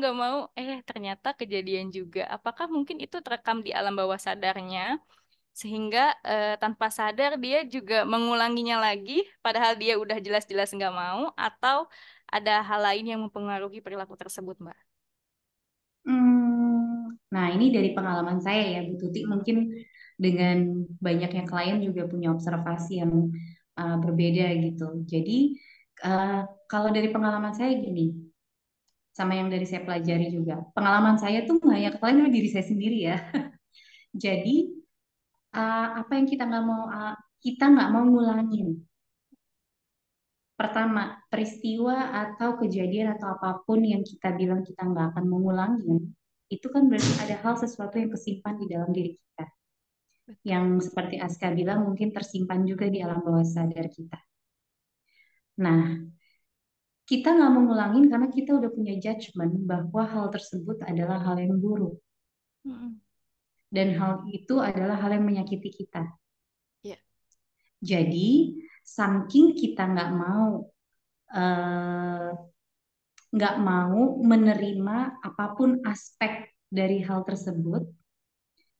Ternyata kejadian juga. Apakah mungkin itu terekam di alam bawah sadarnya? sehingga tanpa sadar dia juga mengulanginya lagi, padahal dia udah jelas-jelas nggak mau, atau ada hal lain yang mempengaruhi perilaku tersebut, Mbak? Nah, ini dari pengalaman saya ya, Bu Tuti. Mungkin dengan banyaknya klien juga punya observasi yang berbeda gitu. Jadi, uh, kalau dari pengalaman saya gini, sama yang dari saya pelajari juga. Pengalaman saya tuh nggak hanya ke klien, tapi diri saya sendiri ya. Jadi, apa yang kita nggak mau ngulangin. Pertama, peristiwa atau kejadian atau apapun yang kita bilang kita nggak akan mengulangin, itu kan berarti ada hal sesuatu yang kesimpan di dalam diri kita. Yang seperti Aska bilang mungkin tersimpan juga di alam bawah sadar kita. Nah, kita nggak mau ngulangin karena kita udah punya judgement bahwa hal tersebut adalah hal yang buruk. Mm-mm. Dan hal itu adalah hal yang menyakiti kita. Iya. Jadi, saking kita eh, nggak mau menerima apapun aspek dari hal tersebut,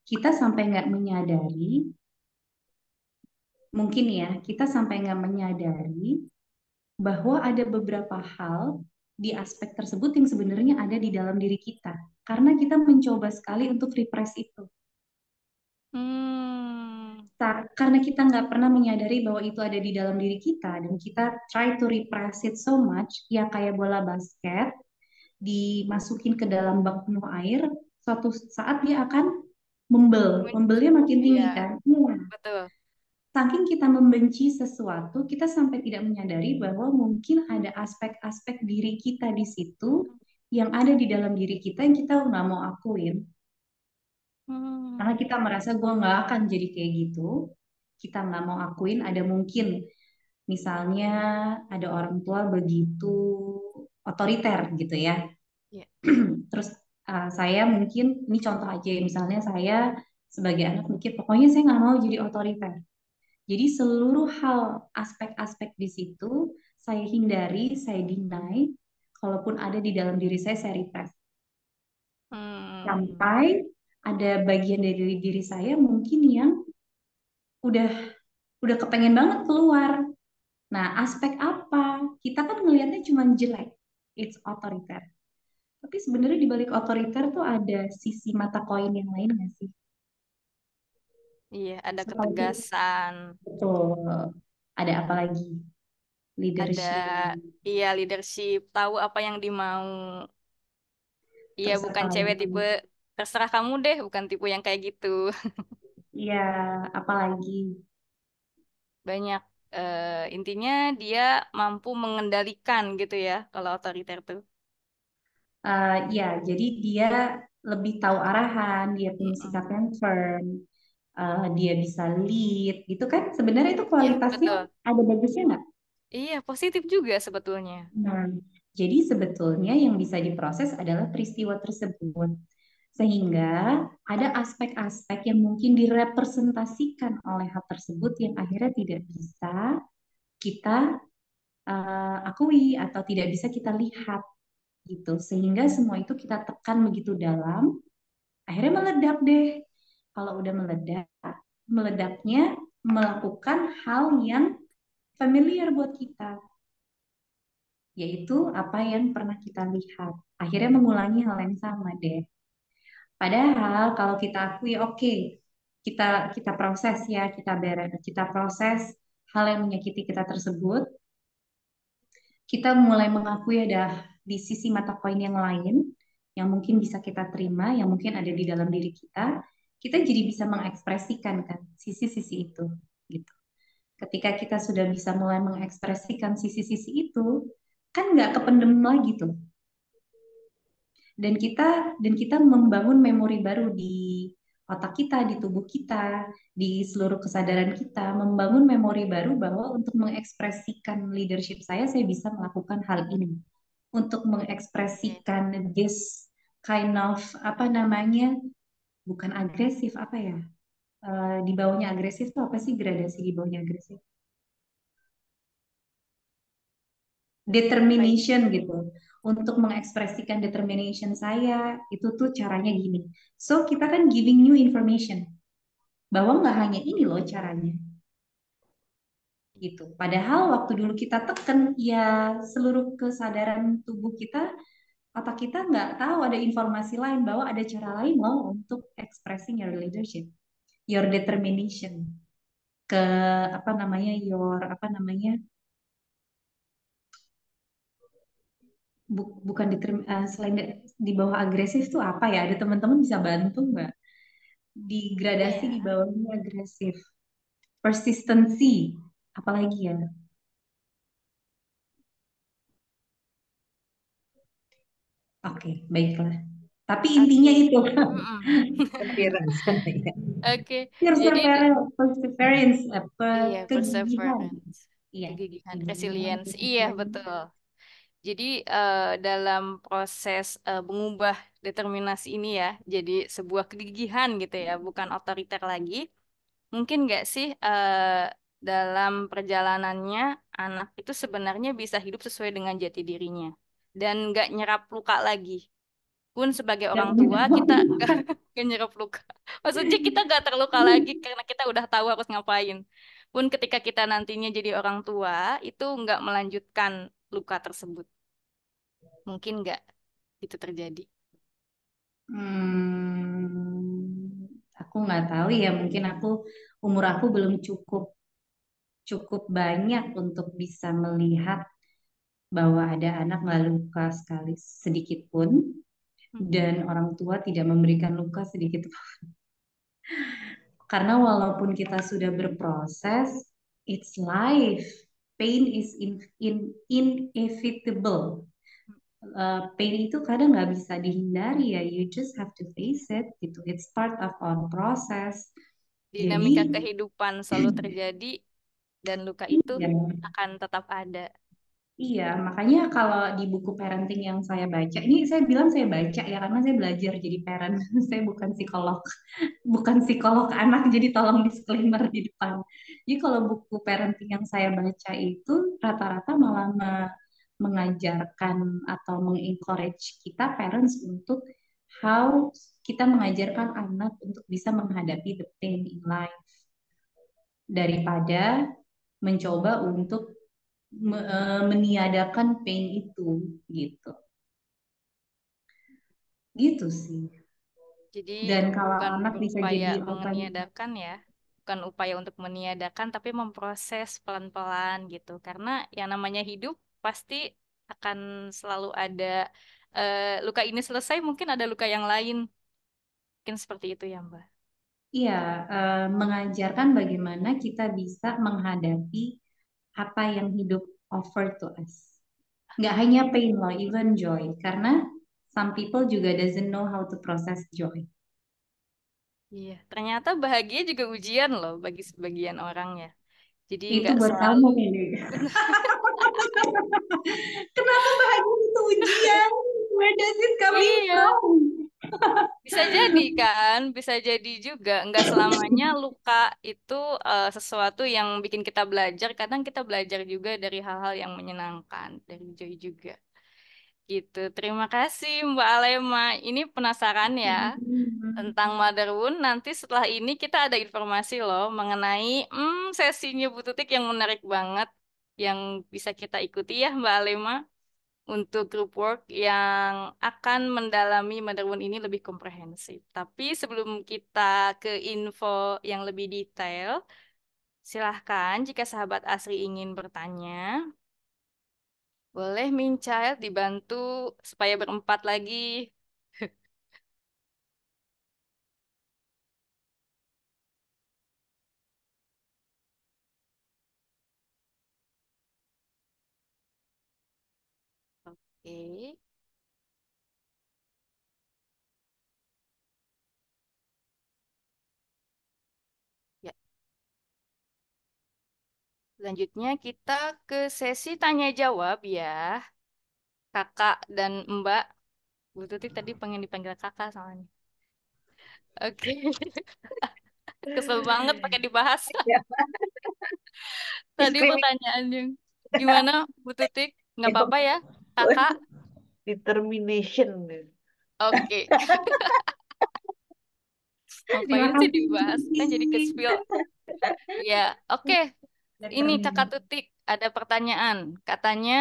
kita sampai nggak menyadari, mungkin ya, kita sampai nggak menyadari bahwa ada beberapa hal di aspek tersebut yang sebenarnya ada di dalam diri kita. Karena kita mencoba sekali untuk repress itu. Hmm. Karena kita nggak pernah menyadari bahwa itu ada di dalam diri kita, dan kita try to repress it so much, ya kayak bola basket, dimasukin ke dalam bak penuh air, suatu saat dia akan membelnya makin tinggi Iya, kan. Iya. betul. Saking kita membenci sesuatu, kita sampai tidak menyadari bahwa mungkin ada aspek-aspek diri kita di situ yang ada di dalam diri kita yang kita nggak mau akuin. Karena Hmm. kita merasa gue nggak akan jadi kayak gitu. Kita nggak mau akuin ada mungkin misalnya ada orang tua begitu otoriter gitu ya. Iya. Terus saya mungkin, ini contoh aja ya, misalnya saya sebagai anak mikir, pokoknya saya nggak mau jadi otoriter. Jadi seluruh hal, aspek-aspek di situ, saya hindari, saya deny, kalaupun ada di dalam diri saya repress. Hmm. Sampai ada bagian dari diri saya mungkin yang udah udah kepengen banget keluar. Nah, aspek apa? Kita kan ngelihatnya cuma jelek, it's authoritaire. Tapi sebenarnya di balik otoriter tuh ada sisi mata koin yang lain nggak sih? Iya, ada Seperti ketegasan, betul. Ada apa lagi? ada Leadership. iya leadership, tahu apa yang dimau. Iya, Terus apa bukan cewek lagi? tipe terserah kamu deh, bukan tipe yang kayak gitu. Iya, apa lagi? Banyak intinya dia mampu mengendalikan gitu ya kalau otoriter tuh. Ya, jadi dia lebih tahu arahan, dia punya Mm-mm. sikap yang firm, dia bisa lead, gitu kan? Sebenarnya itu Iya, kualitasnya betul. ada bagusnya nggak? Iya, positif juga sebetulnya. Nah, jadi sebetulnya yang bisa diproses adalah peristiwa tersebut. Sehingga ada aspek-aspek yang mungkin direpresentasikan oleh hal tersebut yang akhirnya tidak bisa kita akui atau tidak bisa kita lihat gitu. Sehingga semua itu kita tekan begitu dalam, akhirnya meledak deh. Kalau udah meledak, meledaknya melakukan hal yang familiar buat kita, yaitu apa yang pernah kita lihat. Akhirnya mengulangi hal yang sama deh. Padahal kalau kita akui, oke, kita kita proses ya, kita proses hal yang menyakiti kita tersebut, kita mulai mengakui ada di sisi mata koin yang lain yang mungkin bisa kita terima, yang mungkin ada di dalam diri kita jadi bisa mengekspresikan kan sisi-sisi itu gitu. Ketika kita sudah bisa mulai mengekspresikan sisi-sisi itu, kan nggak kependem lagi tuh. Dan kita membangun memori baru di otak kita, di tubuh kita, di seluruh kesadaran kita, membangun memori baru bahwa untuk mengekspresikan leadership saya bisa melakukan hal ini. Untuk Oke. mengekspresikan this kind of apa namanya, bukan agresif apa ya? Di bawahnya agresif tuh apa sih, gradasi di bawahnya agresif? Baik. Determination gitu. Untuk mengekspresikan determination saya, itu tuh caranya gini. So, kita kan giving you information. bahwa nggak hanya ini loh caranya gitu. Padahal waktu dulu kita tekan ya seluruh kesadaran tubuh kita, otak kita nggak tahu ada informasi lain bahwa ada cara lain loh untuk expressing your leadership, your determination ke apa namanya your apa namanya bukan selain di bawah agresif tuh apa ya? Ada teman-teman bisa bantu nggak? Apa Digradasi ya? di bawahnya agresif, persistency, apalagi ya? Oke, baiklah. Tapi Oke. intinya itu. Mm-mm. Perseverance. Ya. Oke. Jadi Perseverance, iya, kegigihan. perseverance, Iya, kegigihan, kegigihan, resilience. Iya, perseverance. betul. Jadi dalam proses mengubah determinasi ini ya, jadi sebuah kegigihan gitu ya, bukan otoriter lagi. Mungkin nggak sih dalam perjalanannya anak itu sebenarnya bisa hidup sesuai dengan jati dirinya dan nggak nyerap luka lagi. Pun sebagai Dan orang tua kita nggak nyerap luka. Maksudnya kita nggak terluka lagi karena kita udah tahu harus ngapain. Pun ketika kita nantinya jadi orang tua itu nggak melanjutkan luka tersebut. Mungkin nggak itu terjadi. aku nggak tahu ya, mungkin umur aku belum cukup cukup banyak untuk bisa melihat bahwa ada anak nggak luka sekali sedikit pun Hmm. dan orang tua tidak memberikan luka sedikit pun. Karena walaupun kita sudah berproses, it's life. Pain is inevitable. Pain itu kadang nggak bisa dihindari ya. You just have to face it gitu. It's part of our process. Dinamika Jadi kehidupan selalu terjadi dan luka itu ya, akan tetap ada. iya, makanya kalau di buku parenting yang saya baca, ini saya bilang saya baca ya karena saya belajar jadi parent. Saya bukan psikolog anak, jadi tolong disclaimer di depan. Jadi kalau buku parenting yang saya baca itu rata-rata malah mengajarkan atau mengencourage kita parents untuk how kita mengajarkan anak untuk bisa menghadapi the pain in life daripada mencoba untuk meniadakan pain itu gitu. Gitu sih. Jadi Dan kalau bukan anak bisa berupaya jadi apa meniadakan ya, bukan upaya untuk meniadakan, tapi memproses pelan-pelan gitu. Karena yang namanya hidup pasti akan selalu ada luka ini selesai, mungkin ada luka yang lain. Mungkin seperti itu ya, Mbak. iya, mengajarkan bagaimana kita bisa menghadapi apa yang hidup offer to us. Nggak hanya pain loh, even joy. Karena some people juga doesn't know how to process joy. Iya, ternyata bahagia juga ujian loh bagi sebagian orang ya. Jadi Itu nggak buat selalu kamu ini. Kenapa bahagia itu ujian? Where does it coming Iya, from? bisa jadi kan, bisa jadi juga. Nggak selamanya luka itu sesuatu yang bikin kita belajar. Kadang kita belajar juga dari hal-hal yang menyenangkan, dari joy juga. Gitu. Terima kasih Mbak Alema. Ini penasaran ya tentang Motherwound. Nanti setelah ini kita ada informasi loh mengenai sesinya Bu Tutik yang menarik banget. Yang bisa kita ikuti ya Mbak Alema untuk group work yang akan mendalami Motherwound ini lebih komprehensif. Tapi sebelum kita ke info yang lebih detail, silahkan jika sahabat Asri ingin bertanya, boleh Min Child dibantu supaya berempat lagi. Oke. Ya, selanjutnya kita ke sesi tanya jawab ya. Kakak dan Mbak. Bu Tutik tadi pengen dipanggil kakak soalnya. Oke. Kesel banget pakai dibahas. Ya, Tadi diskriminasi pertanyaannya gimana, Bu Tutik? Nggak itu. apa-apa ya, kakak? Determination. Oke. Terima Ngapain sih kasih. dibahas? Kan jadi ke spill. Ya, oke. Udah Ini keren. Kakak Tutik, ada pertanyaan. Katanya,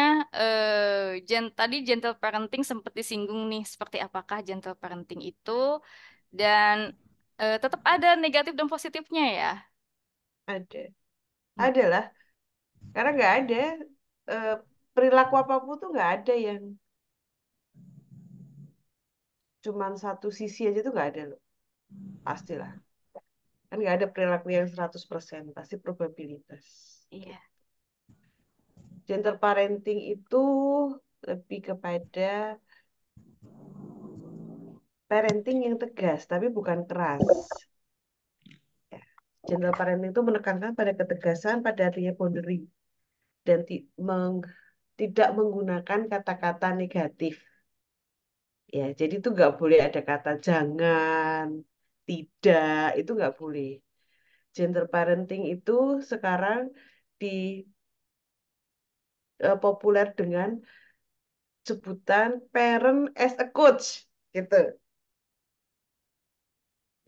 tadi gentle parenting sempat disinggung nih. Seperti apakah gentle parenting itu? Dan tetap ada negatif dan positifnya ya. Ada. Hmm. Ada lah. Karena nggak ada. eh, Perilaku apapun tuh nggak ada yang cuman satu sisi aja tuh nggak ada loh. Pastilah. Kan nggak ada perilaku yang 100%. Pasti probabilitas. Iya. Gentle parenting itu lebih kepada parenting yang tegas, tapi bukan keras. Ya. Gentle parenting itu menekankan pada ketegasan, pada artinya boundary, dan tidak menggunakan kata-kata negatif. Ya, jadi itu nggak boleh ada kata jangan, tidak, itu nggak boleh. Gentle parenting itu sekarang populer dengan sebutan parent as a coach, gitu.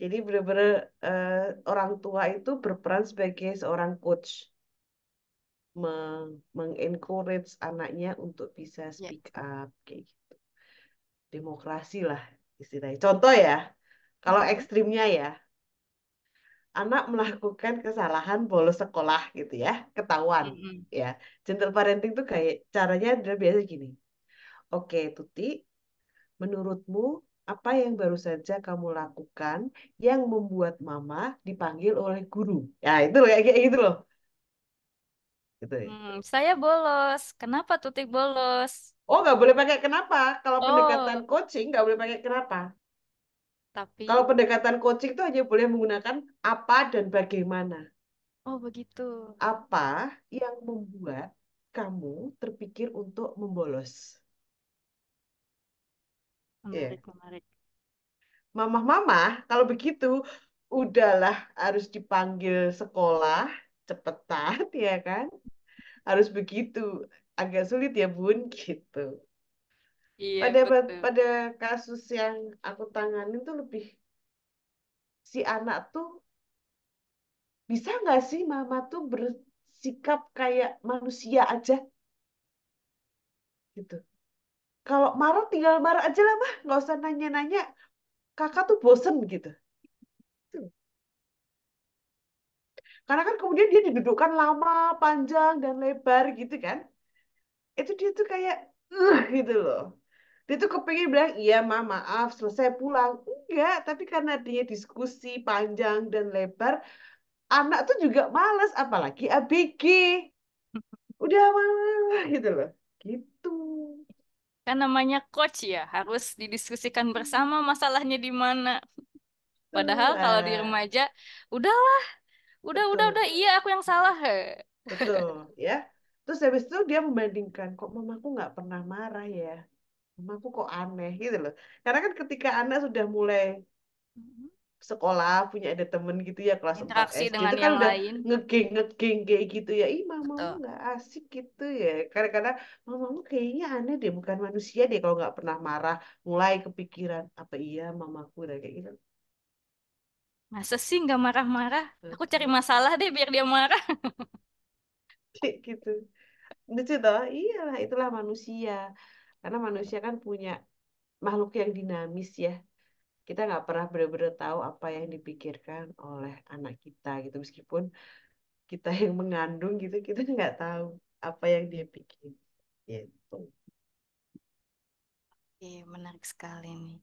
Jadi benar-benar orang tua itu berperan sebagai seorang coach, mengencourage anaknya untuk bisa Ya. speak up, kayak gitu. Demokrasi lah istilahnya. Contoh ya, kalau Mm-mm. ekstrimnya ya, anak melakukan kesalahan bolos sekolah gitu ya, ketahuan. Mm-mm. Ya, gentle parenting tuh kayak caranya adalah biasa gini. Oke, Tuti, menurutmu apa yang baru saja kamu lakukan yang membuat mama dipanggil oleh guru? Ya, itu loh, kayak gitu loh. Gitu ya. Saya bolos. Kenapa Tutik bolos? Oh, nggak boleh pakai kenapa. Kalau pendekatan Oh, coaching, nggak boleh pakai kenapa. Kalau tapi, pendekatan coaching itu hanya boleh menggunakan apa dan bagaimana. oh begitu. Apa yang membuat kamu terpikir untuk membolos? Ya. Menarik, menarik. Mamah-mamah, kalau begitu, udahlah harus dipanggil sekolah, cepetan, ya kan? Harus begitu. Agak sulit ya, Bun, gitu. Iya, Pada betul. pada kasus yang aku tanganin tuh lebih si anak tuh bisa nggak sih mama tuh bersikap kayak manusia aja gitu. Kalau marah tinggal marah aja lah mah, nggak usah nanya-nanya. Kakak tuh bosen gitu. Tuh. Karena kan kemudian dia didudukkan lama, panjang dan lebar gitu kan. Itu dia tuh kayak gitu loh. Dia tuh kepingin bilang, iya ma maaf selesai pulang. Enggak, tapi karena dia diskusi panjang dan lebar, anak tuh juga males, apalagi ABG. Udah mama gitu loh. Gitu. Kan namanya coach ya, harus didiskusikan bersama masalahnya di mana. Padahal kalau di Itulah. remaja, udahlah, Betul. udah, iya aku yang salah. He. Betul, ya. Terus habis itu dia membandingkan, kok mamaku nggak pernah marah ya, mamaku kok aneh gitu loh. Karena kan ketika anak sudah mulai sekolah, punya ada temen gitu ya kelas 4 Interaksi SD dengan itu kan yang udah lain, ngegeng kayak gitu ya. Ih, mamamu betul. nggak asik gitu ya. Kadang-kadang mamamu kayaknya aneh deh, bukan manusia deh kalau nggak pernah marah. Mulai kepikiran, apa iya mamaku udah kayak gitu. Masa sih nggak marah-marah? Aku cari Betul. masalah deh biar dia marah. Kayak gitu. Lucu toh? Iyalah, itulah manusia. Karena manusia kan punya makhluk yang dinamis ya. Kita nggak pernah benar-benar tahu apa yang dipikirkan oleh anak kita gitu. Meskipun kita yang mengandung gitu, kita nggak tahu apa yang dia pikir. Gitu. Iya, menarik sekali nih.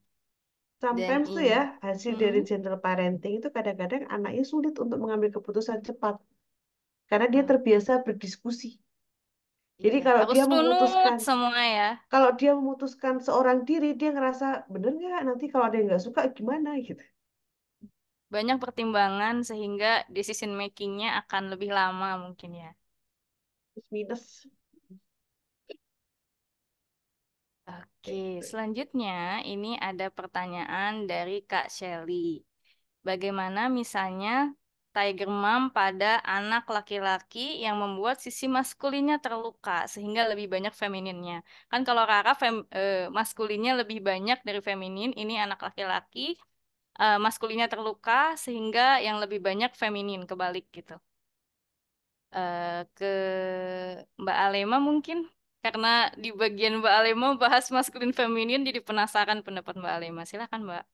Dan Sometimes tuh ya, ini, hasil dari mm-mm, gentle parenting itu kadang-kadang anaknya sulit untuk mengambil keputusan cepat. Karena dia mm, terbiasa berdiskusi. Jadi iya, harus runut semua ya. kalau dia memutuskan seorang diri, dia ngerasa bener nggak nanti kalau ada yang nggak suka gimana gitu. Banyak pertimbangan sehingga decision makingnya akan lebih lama mungkin ya. Plus minus. Oke, Gitu. selanjutnya ini ada pertanyaan dari Kak Shelly. Bagaimana misalnya Tiger Mom pada anak laki-laki yang membuat sisi maskulinnya terluka sehingga lebih banyak femininnya. Kan kalau Rara maskulinnya lebih banyak dari feminin, ini anak laki-laki maskulinnya terluka sehingga yang lebih banyak feminin kebalik gitu. Ke Mbak Alema mungkin karena di bagian Mbak Alema bahas maskulin feminin jadi penasaran pendapat Mbak Alema. Silakan Mbak.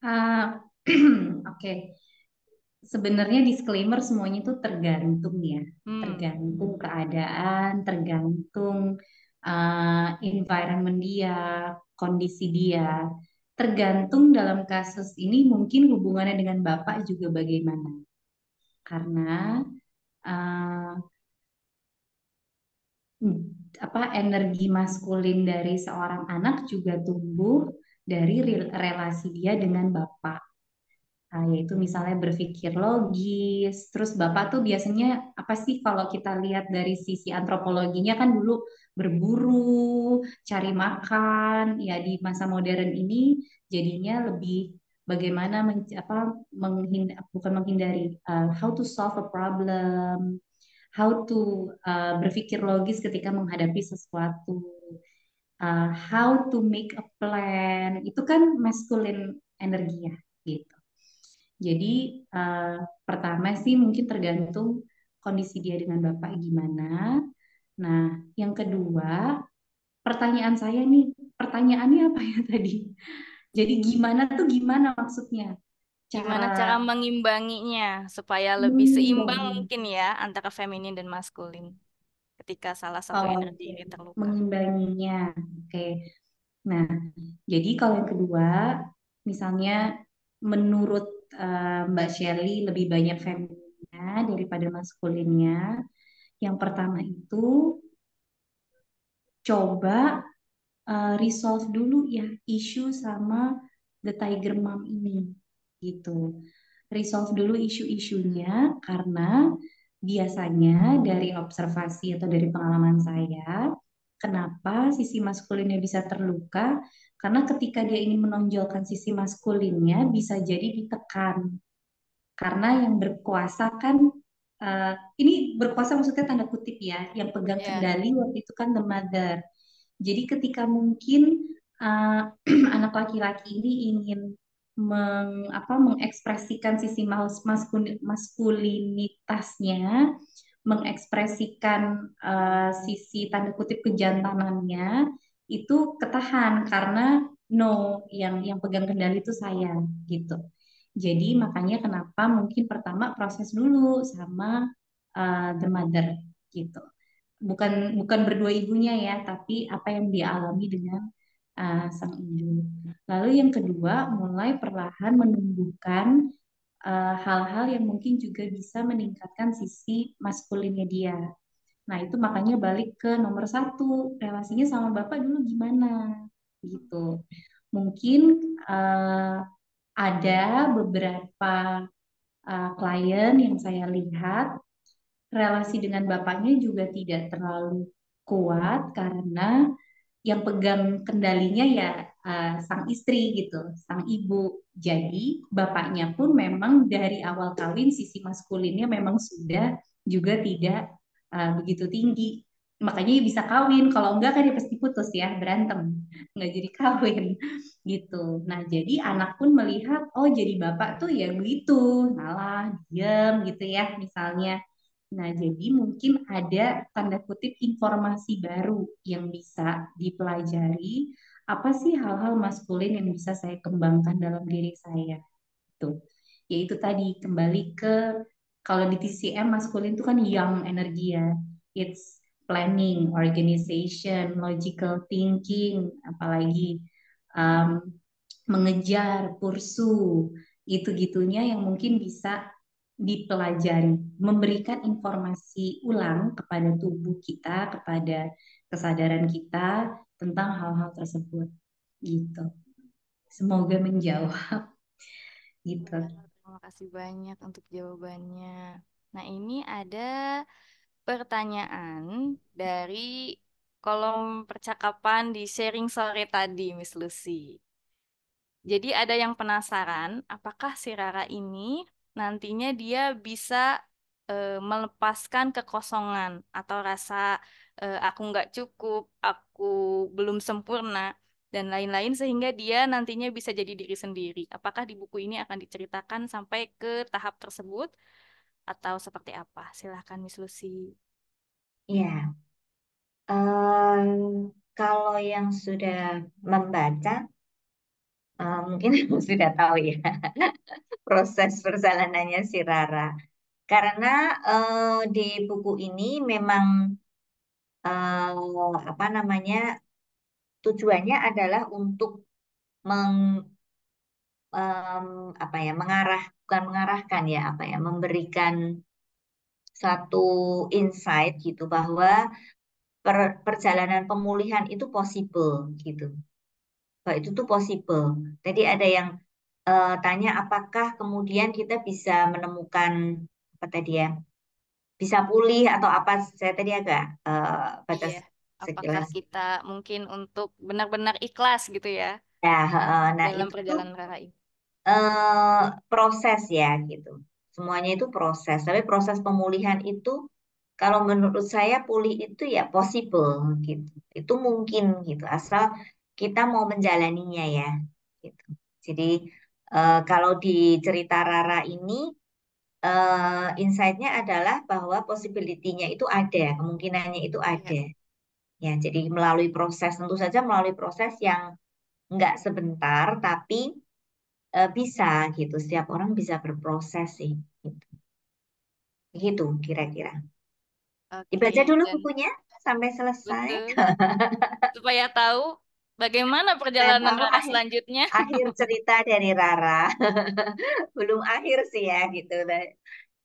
Ah, Oke, sebenarnya disclaimer semuanya itu tergantung ya, Hmm, tergantung keadaan, tergantung environment dia, kondisi dia, tergantung dalam kasus ini mungkin hubungannya dengan bapak juga bagaimana. Karena uh, energi maskulin dari seorang anak juga tumbuh dari relasi dia dengan bapak. Yaitu misalnya berpikir logis. Terus Bapak tuh biasanya apa sih kalau kita lihat dari sisi antropologinya kan dulu berburu, cari makan. Ya di masa modern ini jadinya lebih bagaimana bukan menghindari, how to solve a problem, how to berpikir logis ketika menghadapi sesuatu, how to make a plan. Itu kan masculine energi ya gitu. Jadi eh, pertama sih mungkin tergantung kondisi dia dengan bapak gimana. Nah, yang kedua, pertanyaan saya nih, pertanyaannya apa ya tadi? Jadi gimana tuh gimana maksudnya? gimana Cara cara mengimbanginya supaya lebih seimbang mengimbangi, mungkin ya antara feminin dan maskulin ketika salah satu energi oke, ini terluka. mengimbanginya. Oke. Nah, jadi kalau yang kedua, misalnya menurut Mbak Shirley lebih banyak femininnya daripada maskulinnya. Yang pertama itu coba resolve dulu ya isu sama the tiger mom ini gitu. Resolve dulu isu-isunya karena biasanya dari observasi atau dari pengalaman saya, kenapa sisi maskulinnya bisa terluka? Karena ketika dia ingin menonjolkan sisi maskulinnya bisa jadi ditekan. Karena yang berkuasa kan ini berkuasa maksudnya tanda kutip ya, yang pegang Ya, kendali waktu itu kan the mother. Jadi ketika mungkin uh, anak laki-laki ini ingin mengekspresikan sisi maskulinitasnya, mengekspresikan sisi tanda kutip kejantanannya, itu ketahan karena no, yang pegang kendali itu saya gitu. Jadi makanya kenapa mungkin pertama proses dulu sama the mother gitu, bukan bukan berdua ibunya ya, tapi apa yang dia alami dengan sang ibu. Lalu yang kedua, mulai perlahan menumbuhkan hal-hal yang mungkin juga bisa meningkatkan sisi maskulinnya dia. Nah, itu makanya balik ke nomor satu, relasinya sama bapak dulu gimana gitu. Mungkin uh, ada beberapa klien yang saya lihat relasi dengan bapaknya juga tidak terlalu kuat karena yang pegang kendalinya ya sang istri gitu, sang ibu. Jadi bapaknya pun memang dari awal kawin sisi maskulinnya memang sudah juga tidak begitu tinggi. Makanya ya bisa kawin, kalau enggak kan ya pasti putus ya, berantem, nggak jadi kawin gitu. Nah jadi anak pun melihat, oh jadi bapak tuh ya begitu, ngalah, diem gitu ya misalnya. Nah, jadi mungkin ada tanda kutip informasi baru yang bisa dipelajari. Apa sih hal-hal maskulin yang bisa saya kembangkan dalam diri saya? Tuh, yaitu tadi kembali ke kalau di TCM maskulin itu kan yang energi ya. It's planning, organization, logical thinking, apalagi um, mengejar, pursue, gitu-gitunya yang mungkin bisa dipelajari, memberikan informasi ulang kepada tubuh kita, kepada kesadaran kita tentang hal-hal tersebut. Gitu. Semoga menjawab gitu. terima kasih banyak untuk jawabannya. Nah, ini ada pertanyaan dari kolom percakapan di sharing sore tadi, Miss Lucy. Jadi ada yang penasaran, apakah si Rara ini nantinya dia bisa melepaskan kekosongan atau rasa aku nggak cukup, aku belum sempurna dan lain-lain sehingga dia nantinya bisa jadi diri sendiri. Apakah di buku ini akan diceritakan sampai ke tahap tersebut atau seperti apa? Silahkan Miss Lucy. Ya, kalau yang sudah membaca, mungkin sudah tahu ya proses perjalanannya si Rara. Karena di buku ini memang apa namanya tujuannya adalah untuk meng, apa ya bukan mengarahkan ya apa ya memberikan satu insight gitu bahwa perjalanan pemulihan itu possible gitu. Bahwa itu tuh possible. Jadi ada yang tanya apakah kemudian kita bisa menemukan apa tadi ya, bisa pulih atau apa? Saya tadi agak baca Iya. Apakah sekilas. kita mungkin untuk benar-benar ikhlas gitu ya Ya, nah dalam itu tuh perjalanan Rara ini? proses ya gitu. Semuanya itu proses. Tapi proses pemulihan itu kalau menurut saya pulih itu ya possible gitu. Itu mungkin gitu asal kita mau menjalaninya ya gitu. Jadi kalau di cerita Rara ini insight-nya adalah bahwa possibility-nya itu ada, kemungkinannya itu Iya. ada. Ya, jadi melalui proses tentu saja melalui proses yang nggak sebentar tapi bisa gitu. Setiap orang bisa berproses sih. Gitu. Begitu kira-kira. Dibaca Oke, dulu dan bukunya sampai selesai. betul supaya tahu bagaimana Saya perjalanan tahu Rara akhir selanjutnya. akhir cerita dari Rara. Belum akhir sih ya gitu. Nah,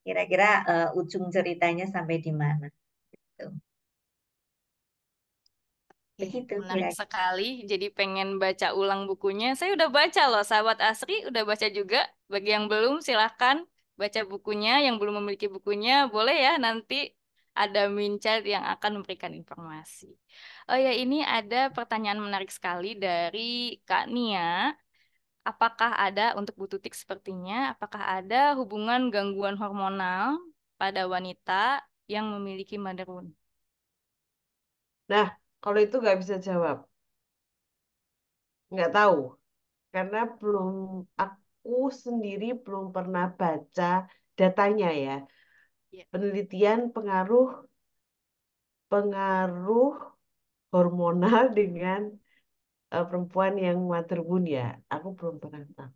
kira-kira ujung ceritanya sampai di mana. Tuh. Begitu Menarik kira-kira. sekali. Jadi pengen baca ulang bukunya. Saya udah baca loh, sahabat Asri udah baca juga. Bagi yang belum, silahkan baca bukunya. Yang belum memiliki bukunya, boleh ya nanti ada Mincat yang akan memberikan informasi. Oh ya, ini ada pertanyaan menarik sekali dari Kak Nia. Apakah ada untuk Bu Tutik sepertinya, apakah ada hubungan gangguan hormonal pada wanita yang memiliki mother wound? Nah, kalau itu nggak bisa jawab, nggak tahu, karena aku sendiri belum pernah baca datanya ya, Ya. penelitian pengaruh pengaruh hormonal dengan perempuan yang mother wound ya, aku belum pernah tahu.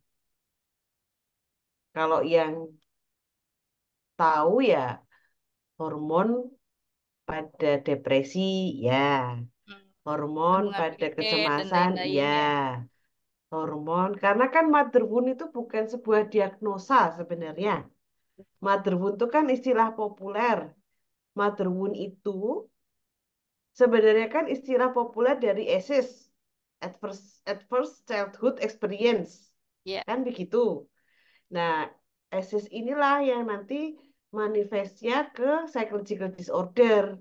Kalau yang tahu ya hormon pada depresi ya, Hmm, hormon hubungan pada penyakit dan kecemasan lain-lain ya, ya. hormon karena kan mother wound itu bukan sebuah diagnosa sebenarnya. Mother wound itu kan istilah populer. Mother wound itu sebenarnya kan istilah populer dari ACEs, Adverse Childhood Experience, Ya. kan begitu. Nah, ACEs inilah yang nanti manifestnya ke psychological disorder,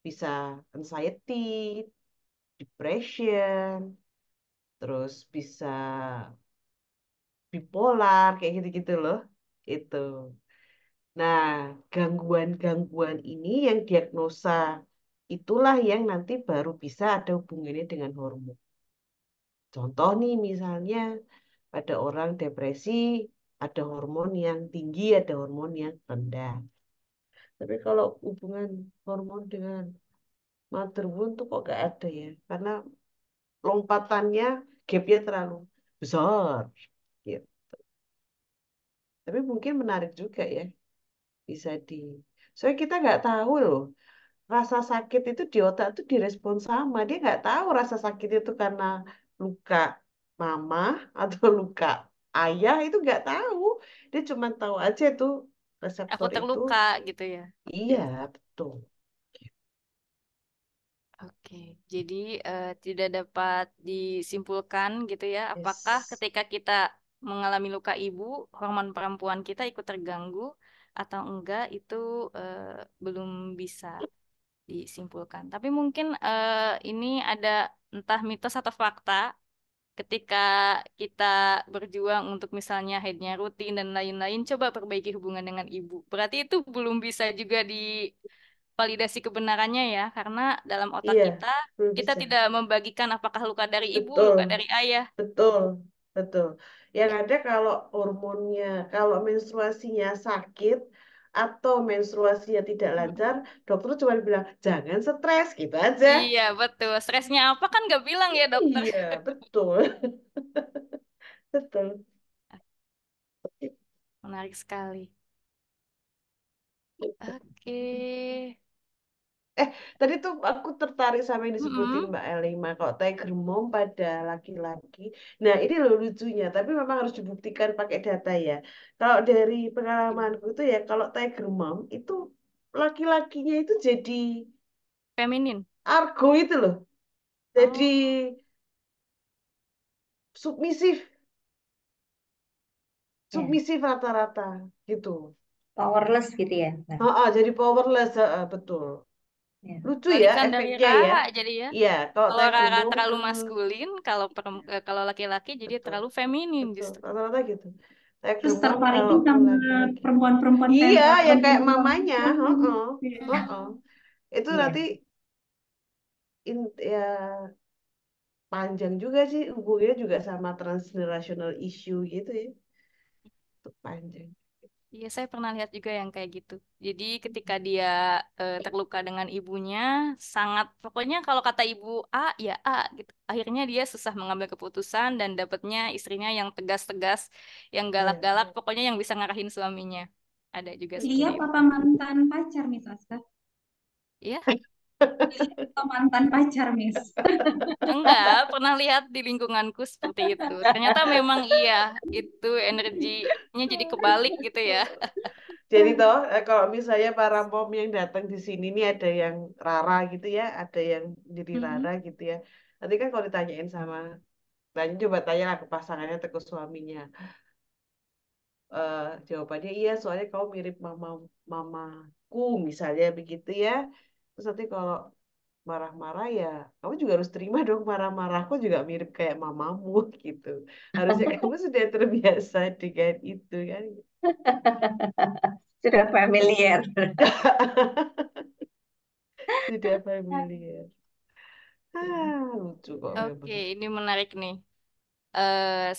bisa anxiety, depression, terus bisa bipolar, kayak gitu-gitu loh. Itu. Nah, gangguan-gangguan ini yang diagnosa itulah yang nanti baru bisa ada hubungannya dengan hormon. Contoh nih misalnya pada orang depresi ada hormon yang tinggi, ada hormon yang rendah. Tapi kalau hubungan hormon dengan mother wound tuh kok gak ada ya? Karena lompatannya, gapnya terlalu besar. Gitu. Tapi mungkin menarik juga ya, bisa di. Soalnya kita nggak tahu loh, rasa sakit itu di otak itu direspon sama. Dia nggak tahu rasa sakit itu karena luka mama atau luka ayah itu nggak tahu. Dia cuma tahu aja itu Aku reseptor itu. terluka gitu ya. Iya, betul. Oke, jadi tidak dapat disimpulkan gitu ya, apakah Yes. ketika kita mengalami luka ibu, hormon perempuan kita ikut terganggu atau enggak itu belum bisa disimpulkan. Tapi mungkin ini ada entah mitos atau fakta ketika kita berjuang untuk misalnya headnya rutin dan lain-lain, coba perbaiki hubungan dengan ibu. Berarti itu belum bisa juga validasi kebenarannya ya, karena dalam otak Iya, kita, belum kita bisa. tidak membagikan apakah luka dari ibu, luka Betul, dari ayah. betul, betul. Yang ada kalau hormonnya, kalau menstruasinya sakit atau menstruasinya tidak lancar, Mm-mm. dokter cuma bilang jangan stres gitu aja. Iya, betul. Stresnya apa kan nggak bilang ya dokter. Iya, betul, betul. Menarik sekali. Oke. Eh, tadi tuh aku tertarik sama yang disebutin Mm-mm. Mbak Elima. Kalau tiger mom pada laki-laki. Nah, ini loh lucunya. Tapi memang harus dibuktikan pakai data ya. Kalau dari pengalamanku tuh ya, kalau tiger mom itu laki-lakinya itu jadi Feminin. argo itu loh. Jadi Oh, submisif, Ya, submisif rata-rata gitu. powerless gitu ya. Nah, Jadi powerless, betul. ya. Lucu ya balikan dari efeknya ya. Rara jadi ya. Iya, kalau Kalau tiger Rara mom, terlalu maskulin, kalau laki-laki jadi betul. terlalu feminin Betul, justru. rata-rata gitu. Tiger Terus mom kalau tertariknya ke sama laki-laki. perempuan-perempuan Iya, ya kayak perempuan mamanya, perempuan. heeh, Iya. heeh. Itu nanti Iya. ya panjang juga sih hubungannya juga sama transgenerational issue gitu ya. Itu panjang. Iya, saya pernah lihat juga yang kayak gitu. Jadi ketika dia terluka dengan ibunya, sangat pokoknya kalau kata ibu A ya A gitu. Akhirnya dia susah mengambil keputusan dan dapatnya istrinya yang tegas-tegas, yang Iya. galak-galak, pokoknya yang bisa ngarahin suaminya. Ada juga Iya, seperti itu. papa mantan pacar, Miss Aska. Iya, Iya, papa mantan pacar, Miss. enggak pernah lihat di lingkunganku seperti itu. Ternyata memang iya, itu energinya jadi kebalik gitu ya. Jadi toh kalau misalnya para mom yang datang di sini nih ada yang Rara gitu ya, ada yang jadi Mm-mm. Rara gitu ya. Nanti kan kalau ditanyain sama, tanya coba tanya lah ke pasangannya atau ke suaminya. Jawabannya iya soalnya kamu mirip mamaku misalnya begitu ya. Terus nanti kalau marah-marah ya kamu juga harus terima dong marah-marahku juga mirip kayak mamamu gitu. Harusnya kamu sudah terbiasa dengan itu kan. Sudah familiar. Sudah familiar. Lucu kok Oke, memang. ini menarik nih.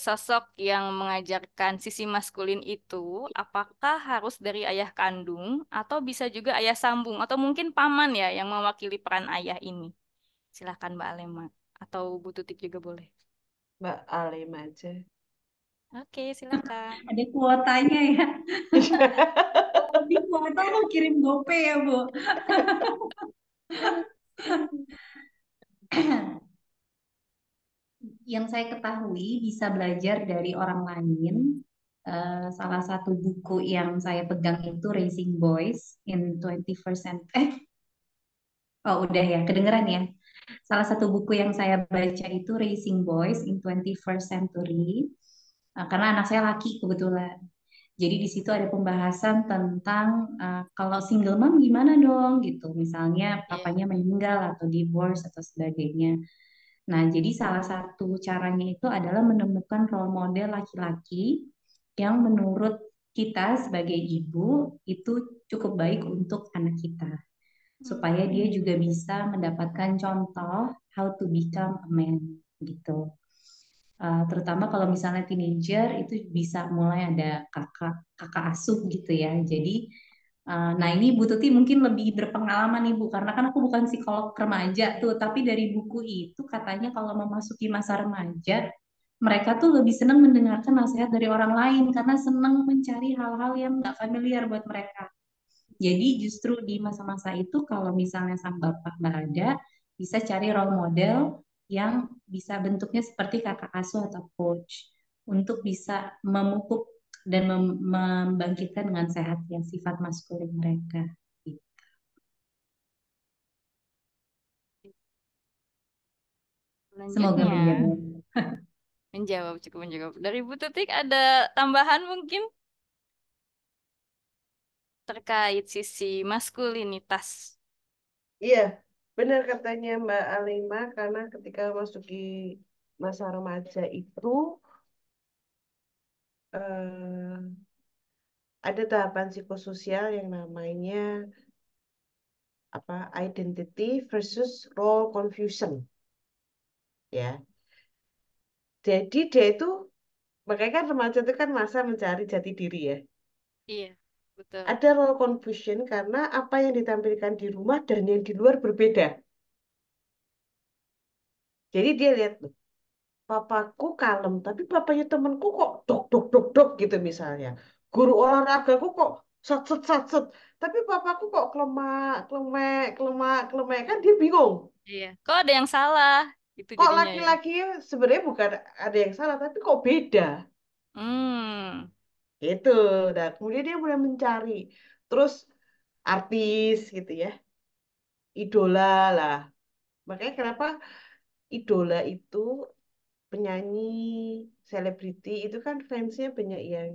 Sosok yang mengajarkan sisi maskulin itu apakah harus dari ayah kandung atau bisa juga ayah sambung atau mungkin paman ya yang mewakili peran ayah ini? Silahkan Mbak Alema atau Bu Tutik juga boleh. Mbak Alem aja. Oke, silakan. Ada kuotanya ya. Di kuota mau kirim GoPay ya, Bu. Yang saya ketahui bisa belajar dari orang lain. Salah satu buku yang saya pegang itu Raising Boys in 21st Century. Oh udah ya, kedengeran ya. Salah satu buku yang saya baca itu Raising Boys in 21st Century. Karena anak saya laki kebetulan. Jadi di situ ada pembahasan tentang kalau single mom gimana dong gitu. Misalnya Iya. papanya meninggal atau divorce atau sebagainya. Nah, jadi salah satu caranya itu adalah menemukan role model laki-laki yang menurut kita sebagai ibu itu cukup baik untuk anak kita, supaya Hmm. dia juga bisa mendapatkan contoh how to become a man gitu. Terutama kalau misalnya teenager itu bisa mulai ada kakak kakak asuh gitu ya. Jadi nah ini Bu Tuti mungkin lebih berpengalaman nih Bu, karena kan aku bukan psikolog remaja tuh, tapi dari buku itu katanya kalau memasuki masa remaja, mereka tuh lebih senang mendengarkan nasihat dari orang lain karena senang mencari hal-hal yang nggak familiar buat mereka. Jadi justru di masa-masa itu kalau misalnya sang bapak nggak ada, bisa cari role model yang bisa bentuknya seperti kakak asuh atau coach untuk bisa memupuk dan membangkitkan dengan sehat yang sifat maskulin mereka. Semoga Selanjutnya, menjawab. menjawab, cukup menjawab. Dari Bu Tutik ada tambahan mungkin terkait sisi maskulinitas. Iya, benar katanya Mbak Alima karena ketika masuki masa remaja itu eh, ada tahapan psikososial yang namanya apa identity versus role confusion ya. Jadi dia itu makanya kan remaja itu kan masa mencari jati diri ya. Iya, betul. Ada role confusion karena apa yang ditampilkan di rumah dan yang di luar berbeda. Jadi dia lihat loh, papaku kalem, tapi papanya temanku kok dok dok dok dok gitu misalnya. Guru olahragaku kok satset satset, tapi papaku kok kelemak kelemek kelemak kelemek kan dia bingung. Iya. Kok ada yang salah? Itu Kok jadinya ya. laki-laki sebenarnya bukan ada yang salah, tapi kok beda Hmm. gitu. Nah kemudian dia mulai mencari, terus artis gitu ya, idola lah. Makanya kenapa idola itu penyanyi, selebriti itu kan fansnya banyak yang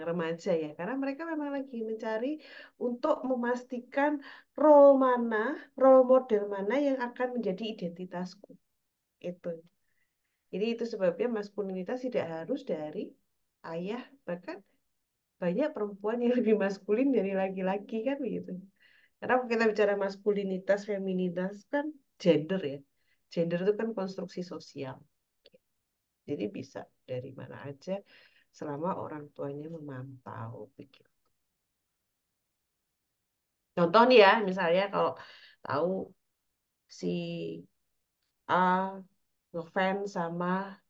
remaja ya, karena mereka memang lagi mencari untuk memastikan role mana, role model mana yang akan menjadi identitasku itu. Jadi itu sebabnya maskulinitas tidak harus dari ayah, bahkan banyak perempuan yang lebih maskulin dari laki-laki kan begitu. Karena kalau kita bicara maskulinitas, feminitas kan gender ya. Gender itu kan konstruksi sosial. Jadi bisa dari mana aja selama orang tuanya memantau begitu. Contoh nih ya, misalnya kalau tahu si A ngefans sama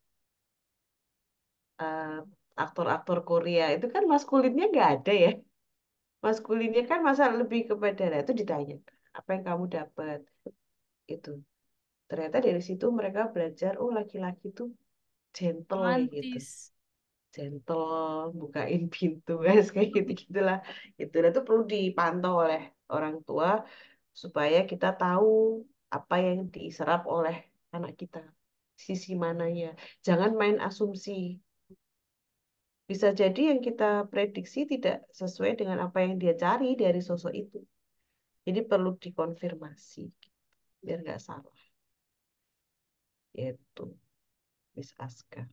eh, aktor-aktor Korea, itu kan maskulinnya nggak ada ya. Maskulinnya kan masa lebih kepada, nah itu ditanya, apa yang kamu dapat? Itu. Ternyata dari situ mereka belajar, oh laki-laki tuh gentle kayak gitu. Romantis. Gentle, bukain pintu, guys, kayak gitu gitulah. Itu tuh perlu dipantau oleh orang tua supaya kita tahu apa yang diserap oleh anak kita, sisi mananya. Jangan main asumsi. Bisa jadi yang kita prediksi tidak sesuai dengan apa yang dia cari dari sosok itu. Jadi perlu dikonfirmasi biar nggak salah. Itu Miss Aska.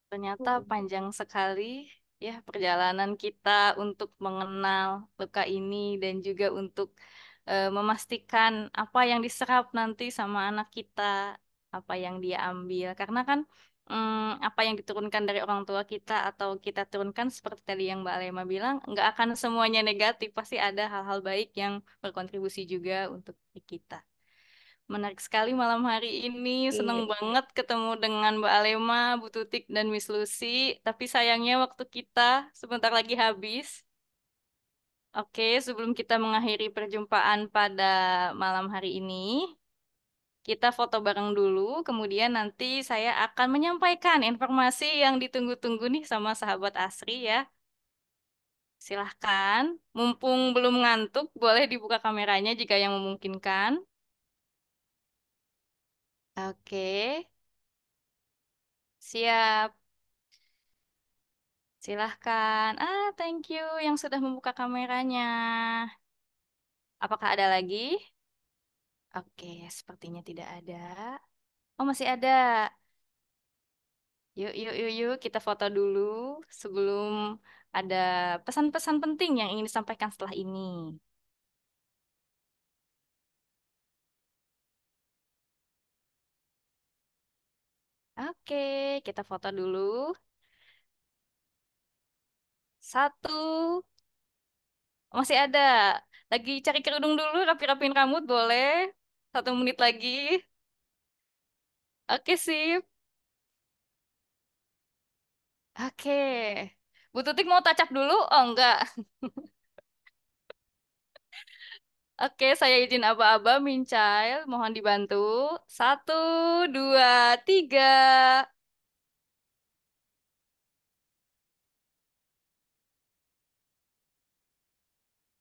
Ternyata panjang sekali ya perjalanan kita untuk mengenal luka ini dan juga untuk memastikan apa yang diserap nanti sama anak kita, apa yang dia ambil. Karena kan apa yang diturunkan dari orang tua kita atau kita turunkan seperti tadi yang Mbak Lema bilang, nggak akan semuanya negatif, pasti ada hal-hal baik yang berkontribusi juga untuk diri kita. Menarik sekali malam hari ini. Seneng Iya. banget ketemu dengan Mbak Alema, Bu Tutik, dan Miss Lucy. Tapi sayangnya waktu kita sebentar lagi habis. Oke, sebelum kita mengakhiri perjumpaan pada malam hari ini, kita foto bareng dulu. Kemudian nanti saya akan menyampaikan informasi yang ditunggu-tunggu nih sama sahabat Asri ya. Silahkan, mumpung belum ngantuk, boleh dibuka kameranya jika yang memungkinkan. Oke, siap. Silahkan. Thank you yang sudah membuka kameranya. Apakah ada lagi? Oke, sepertinya tidak ada. Oh, masih ada. Yuk, yuk, yuk, yuk, kita foto dulu sebelum ada pesan-pesan penting yang ingin disampaikan setelah ini. Oke, kita foto dulu. Satu, masih ada. Lagi cari kerudung dulu, rapi-rapiin rambut boleh. 1 menit lagi. Oke, sip. Oke. Bu Tutik mau touch up dulu? Oh, enggak. Oke, saya izin aba-aba, Mincail. Mohon dibantu. 1, 2, 3.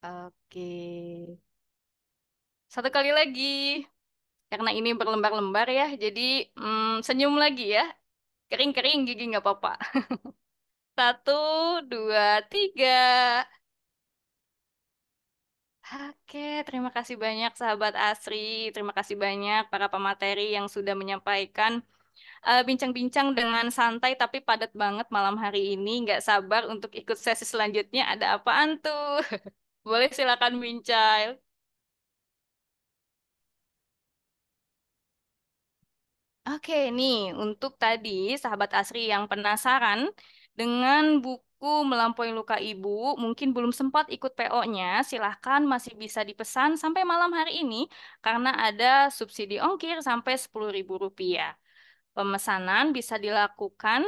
Oke. Satu kali lagi. Karena ini berlembar-lembar ya, jadi senyum lagi ya. Kering-kering gigi nggak apa-apa. 1, 2, 3. Oke, terima kasih banyak sahabat Asri. Terima kasih banyak para pemateri yang sudah menyampaikan bincang-bincang dengan santai tapi padat banget malam hari ini. Nggak sabar untuk ikut sesi selanjutnya. Ada apaan tuh? Boleh silakan Mincai. Oke, nih untuk tadi sahabat Asri yang penasaran dengan buku Melampaui Luka Ibu, mungkin belum sempat ikut PO-nya, silahkan masih bisa dipesan sampai malam hari ini karena ada subsidi ongkir sampai Rp10.000. Pemesanan bisa dilakukan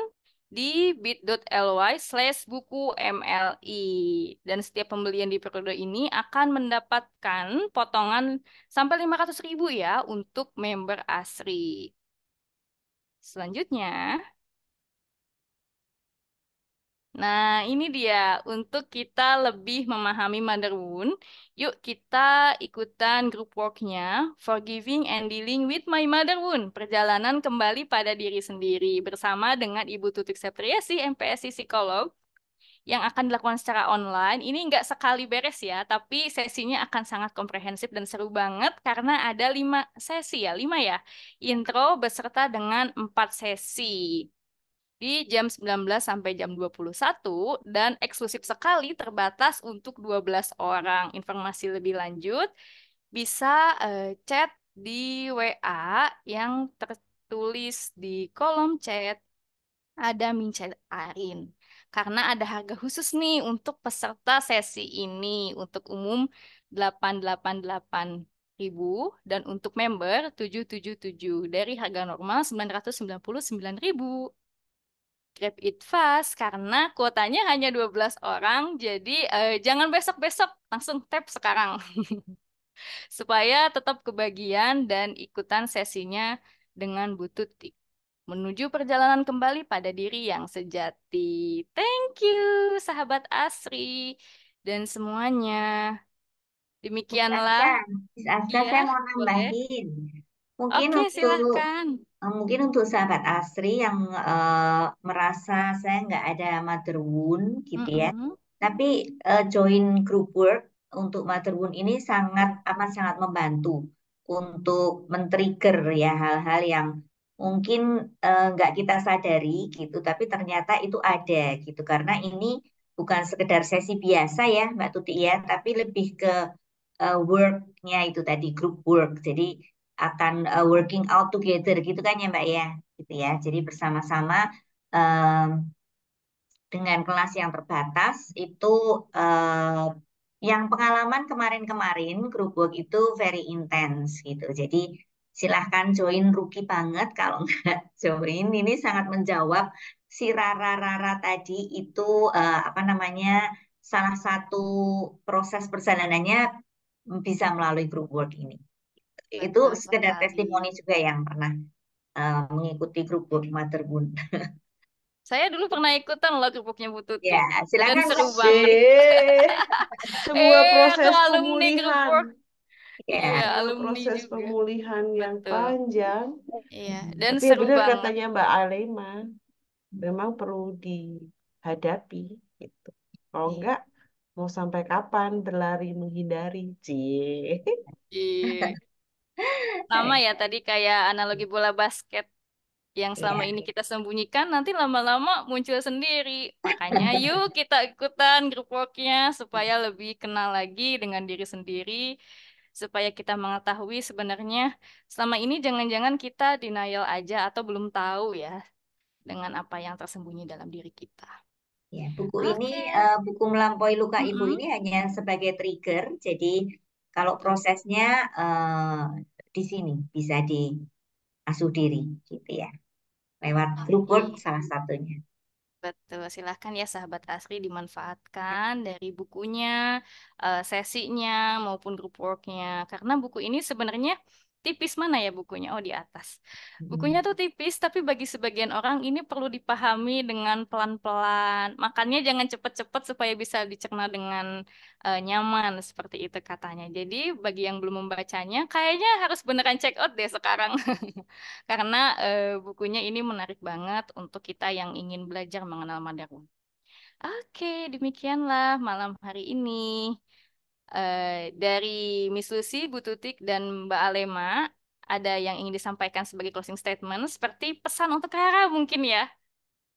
di bit.ly/buku MLI. Dan setiap pembelian di periode ini akan mendapatkan potongan sampai 500.000 ya untuk member Asri. Selanjutnya, nah ini dia untuk kita lebih memahami Motherwound. Yuk kita ikutan grup worknya Forgiving and Dealing with My Motherwound. Perjalanan kembali pada diri sendiri bersama dengan Ibu Tutik Septriasi, MPSI Psikolog yang akan dilakukan secara online. Ini nggak sekali beres ya, tapi sesinya akan sangat komprehensif dan seru banget karena ada 5 sesi ya, 5 ya. Intro beserta dengan 4 sesi di jam 19 sampai jam 21 dan eksklusif sekali terbatas untuk 12 orang. Informasi lebih lanjut bisa chat di WA yang tertulis di kolom chat ada Mincet Arin. Karena ada harga khusus nih untuk peserta sesi ini. Untuk umum 888.000 dan untuk member 777 dari harga normal 999.000. Grab it fast karena kuotanya hanya 12 orang. Jadi jangan besok-besok, langsung tap sekarang. Supaya tetap kebagian dan ikutan sesinya dengan butut menuju perjalanan kembali pada diri yang sejati. Thank you, sahabat Asri dan semuanya. Miss Aska, Demikianlah. Miss Aska, Iya, saya mau boleh. nambahin. Mungkin Oke, untuk silahkan. mungkin untuk sahabat Asri yang merasa saya nggak ada mother wound gitu ya, Mm-mm. tapi join group work untuk mother wound ini sangat amat sangat membantu untuk men-trigger ya hal-hal yang mungkin nggak kita sadari gitu, tapi ternyata itu ada gitu karena ini bukan sekedar sesi biasa ya Mbak Tuti ya, tapi lebih ke work-nya itu tadi group work. Jadi akan working out together gitu kan ya Mbak ya, gitu ya. Jadi bersama-sama em, dengan kelas yang terbatas itu eh, yang pengalaman kemarin-kemarin group work itu very intense gitu. Jadi silahkan join, rugi banget kalau nggak join. Ini sangat menjawab si Rara-Rara tadi itu apa namanya salah satu proses perjalanannya bisa melalui group work ini. Itu Betul sekedar sekali. testimoni juga yang pernah mengikuti grup work Motherboon. Saya dulu pernah ikutan loh kerupuknya Bu Tuti. Ya, Dan silakan seru Kak. banget. Asik. Sebuah Aku proses alumni grup pemulihan. work. Iya, Ya, Sebuah alumni proses juga. pemulihan yang Betul. panjang. Iya, dan Tapi ya seru benar banget. katanya Mbak Alema, memang perlu dihadapi gitu. Kalau Iya. enggak, mau sampai kapan berlari menghindari? Cie. Iya. Sama ya tadi kayak analogi bola basket yang selama ya, ini kita sembunyikan nanti lama-lama muncul sendiri. Makanya yuk kita ikutan grup worknya supaya lebih kenal lagi dengan diri sendiri, supaya kita mengetahui sebenarnya selama ini jangan-jangan kita denial aja atau belum tahu ya dengan apa yang tersembunyi dalam diri kita. ya. Buku ini, Oke. buku Melampaui Luka Ibu Mm-mm. ini hanya sebagai trigger. Jadi kalau Betul. prosesnya di sini bisa diasuh diri, gitu ya. Lewat grup work Oke. salah satunya. Betul, silahkan ya sahabat Asri dimanfaatkan dari bukunya, sesinya maupun group worknya. Karena buku ini sebenarnya tipis mana ya bukunya? Oh di atas. Bukunya tuh tipis, tapi bagi sebagian orang ini perlu dipahami dengan pelan-pelan. Makannya jangan cepet-cepet supaya bisa dicerna dengan nyaman, seperti itu katanya. Jadi bagi yang belum membacanya, kayaknya harus beneran check out deh sekarang. Karena bukunya ini menarik banget untuk kita yang ingin belajar mengenal Mandarin. Oke, demikianlah malam hari ini. Dari Miss Lucy, Bu Tutik, dan Mbak Alema, ada yang ingin disampaikan sebagai closing statement, seperti pesan untuk Rara mungkin ya.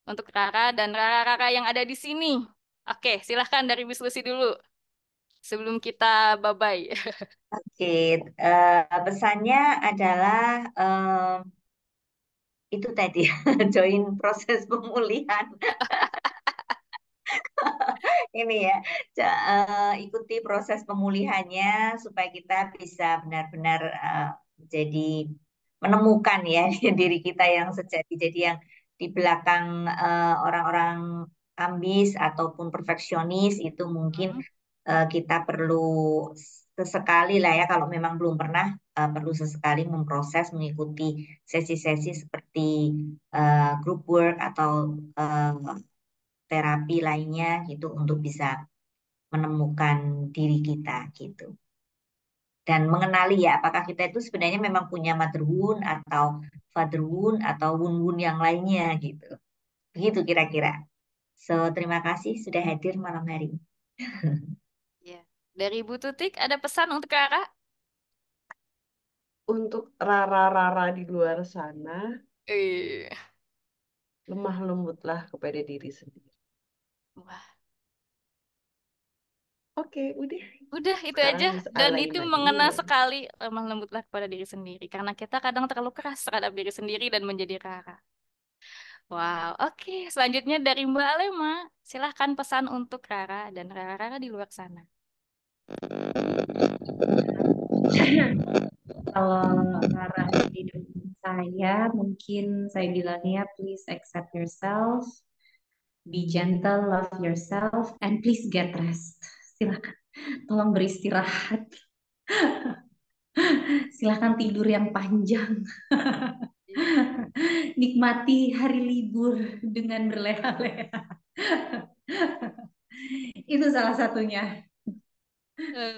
Untuk Rara dan Rara-Rara yang ada di sini. Oke, silahkan dari Miss Lucy dulu. sebelum kita bye-bye. Oke, pesannya adalah itu tadi join proses pemulihan. Ini ya, ikuti proses pemulihannya supaya kita bisa benar-benar jadi menemukan ya diri kita yang sejati. Jadi yang di belakang orang-orang ambis ataupun perfeksionis itu mungkin Hmm. kita perlu sesekali lah ya kalau memang belum pernah perlu sesekali memproses mengikuti sesi-sesi seperti group work atau terapi lainnya gitu untuk bisa menemukan diri kita gitu. Dan mengenali ya apakah kita itu sebenarnya memang punya mother wound atau father wound atau wound-wound yang lainnya gitu. Begitu kira-kira. So, terima kasih sudah hadir malam hari ini. Ya. Dari Bu Tutik ada pesan untuk Rara? Untuk rara-rara di luar sana, Eh, lemah lembutlah kepada diri sendiri. Wah, Oke, udah. udah itu Sekarang aja. Miss Dan itu Alaina mengena duluan. sekali lemah lembutlah kepada diri sendiri. Karena kita kadang terlalu keras terhadap diri sendiri dan menjadi Rara. Wow, oke. Selanjutnya dari Mbak Alema. Silahkan pesan untuk Rara dan Rara-Rara di luar sana. Kalau arah hidup saya, mungkin saya bilangnya please accept yourself, be gentle, love yourself, and please get rest. Silakan, tolong beristirahat. Silakan tidur yang panjang. Nikmati hari libur dengan berleha-leha. Itu salah satunya.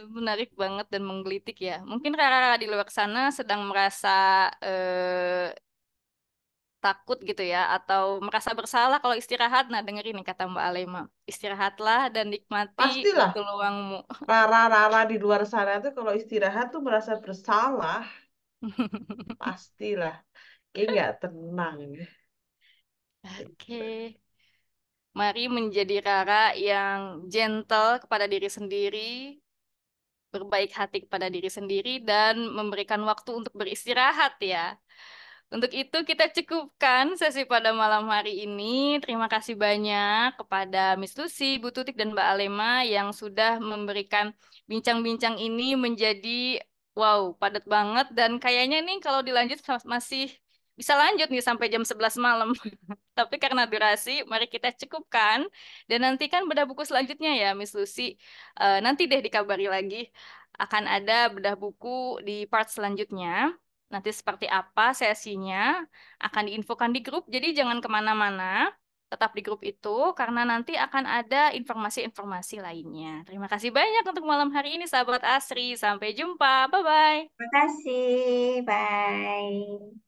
Menarik banget dan menggelitik ya. Mungkin Rara-Rara di luar sana sedang merasa takut gitu ya, atau merasa bersalah kalau istirahat. Nah, dengerin nih kata Mbak Alema. Istirahatlah dan nikmati Pastilah, waktu luangmu. rara-rara di luar sana tuh kalau istirahat tuh merasa bersalah. Pastilah. Kayak nggak tenang. Oke. Mari menjadi Rara yang gentle kepada diri sendiri, berbaik hati kepada diri sendiri, dan memberikan waktu untuk beristirahat ya. Untuk itu kita cukupkan sesi pada malam hari ini. Terima kasih banyak kepada Miss Lucy, Bu Tutik, dan Mbak Alema yang sudah memberikan bincang-bincang ini menjadi wow, padat banget. Dan kayaknya nih kalau dilanjut masih bisa lanjut nih sampai jam 11 malam. Tapi karena durasi, mari kita cukupkan. Dan nantikan bedah buku selanjutnya ya, Miss Lucy. Nanti deh dikabari lagi. Akan ada bedah buku di part selanjutnya. Nanti seperti apa sesinya akan diinfokan di grup. Jadi jangan kemana-mana. Tetap di grup itu karena nanti akan ada informasi-informasi lainnya. Terima kasih banyak untuk malam hari ini, sahabat Asri. Sampai jumpa. Bye-bye. Terima kasih. Bye.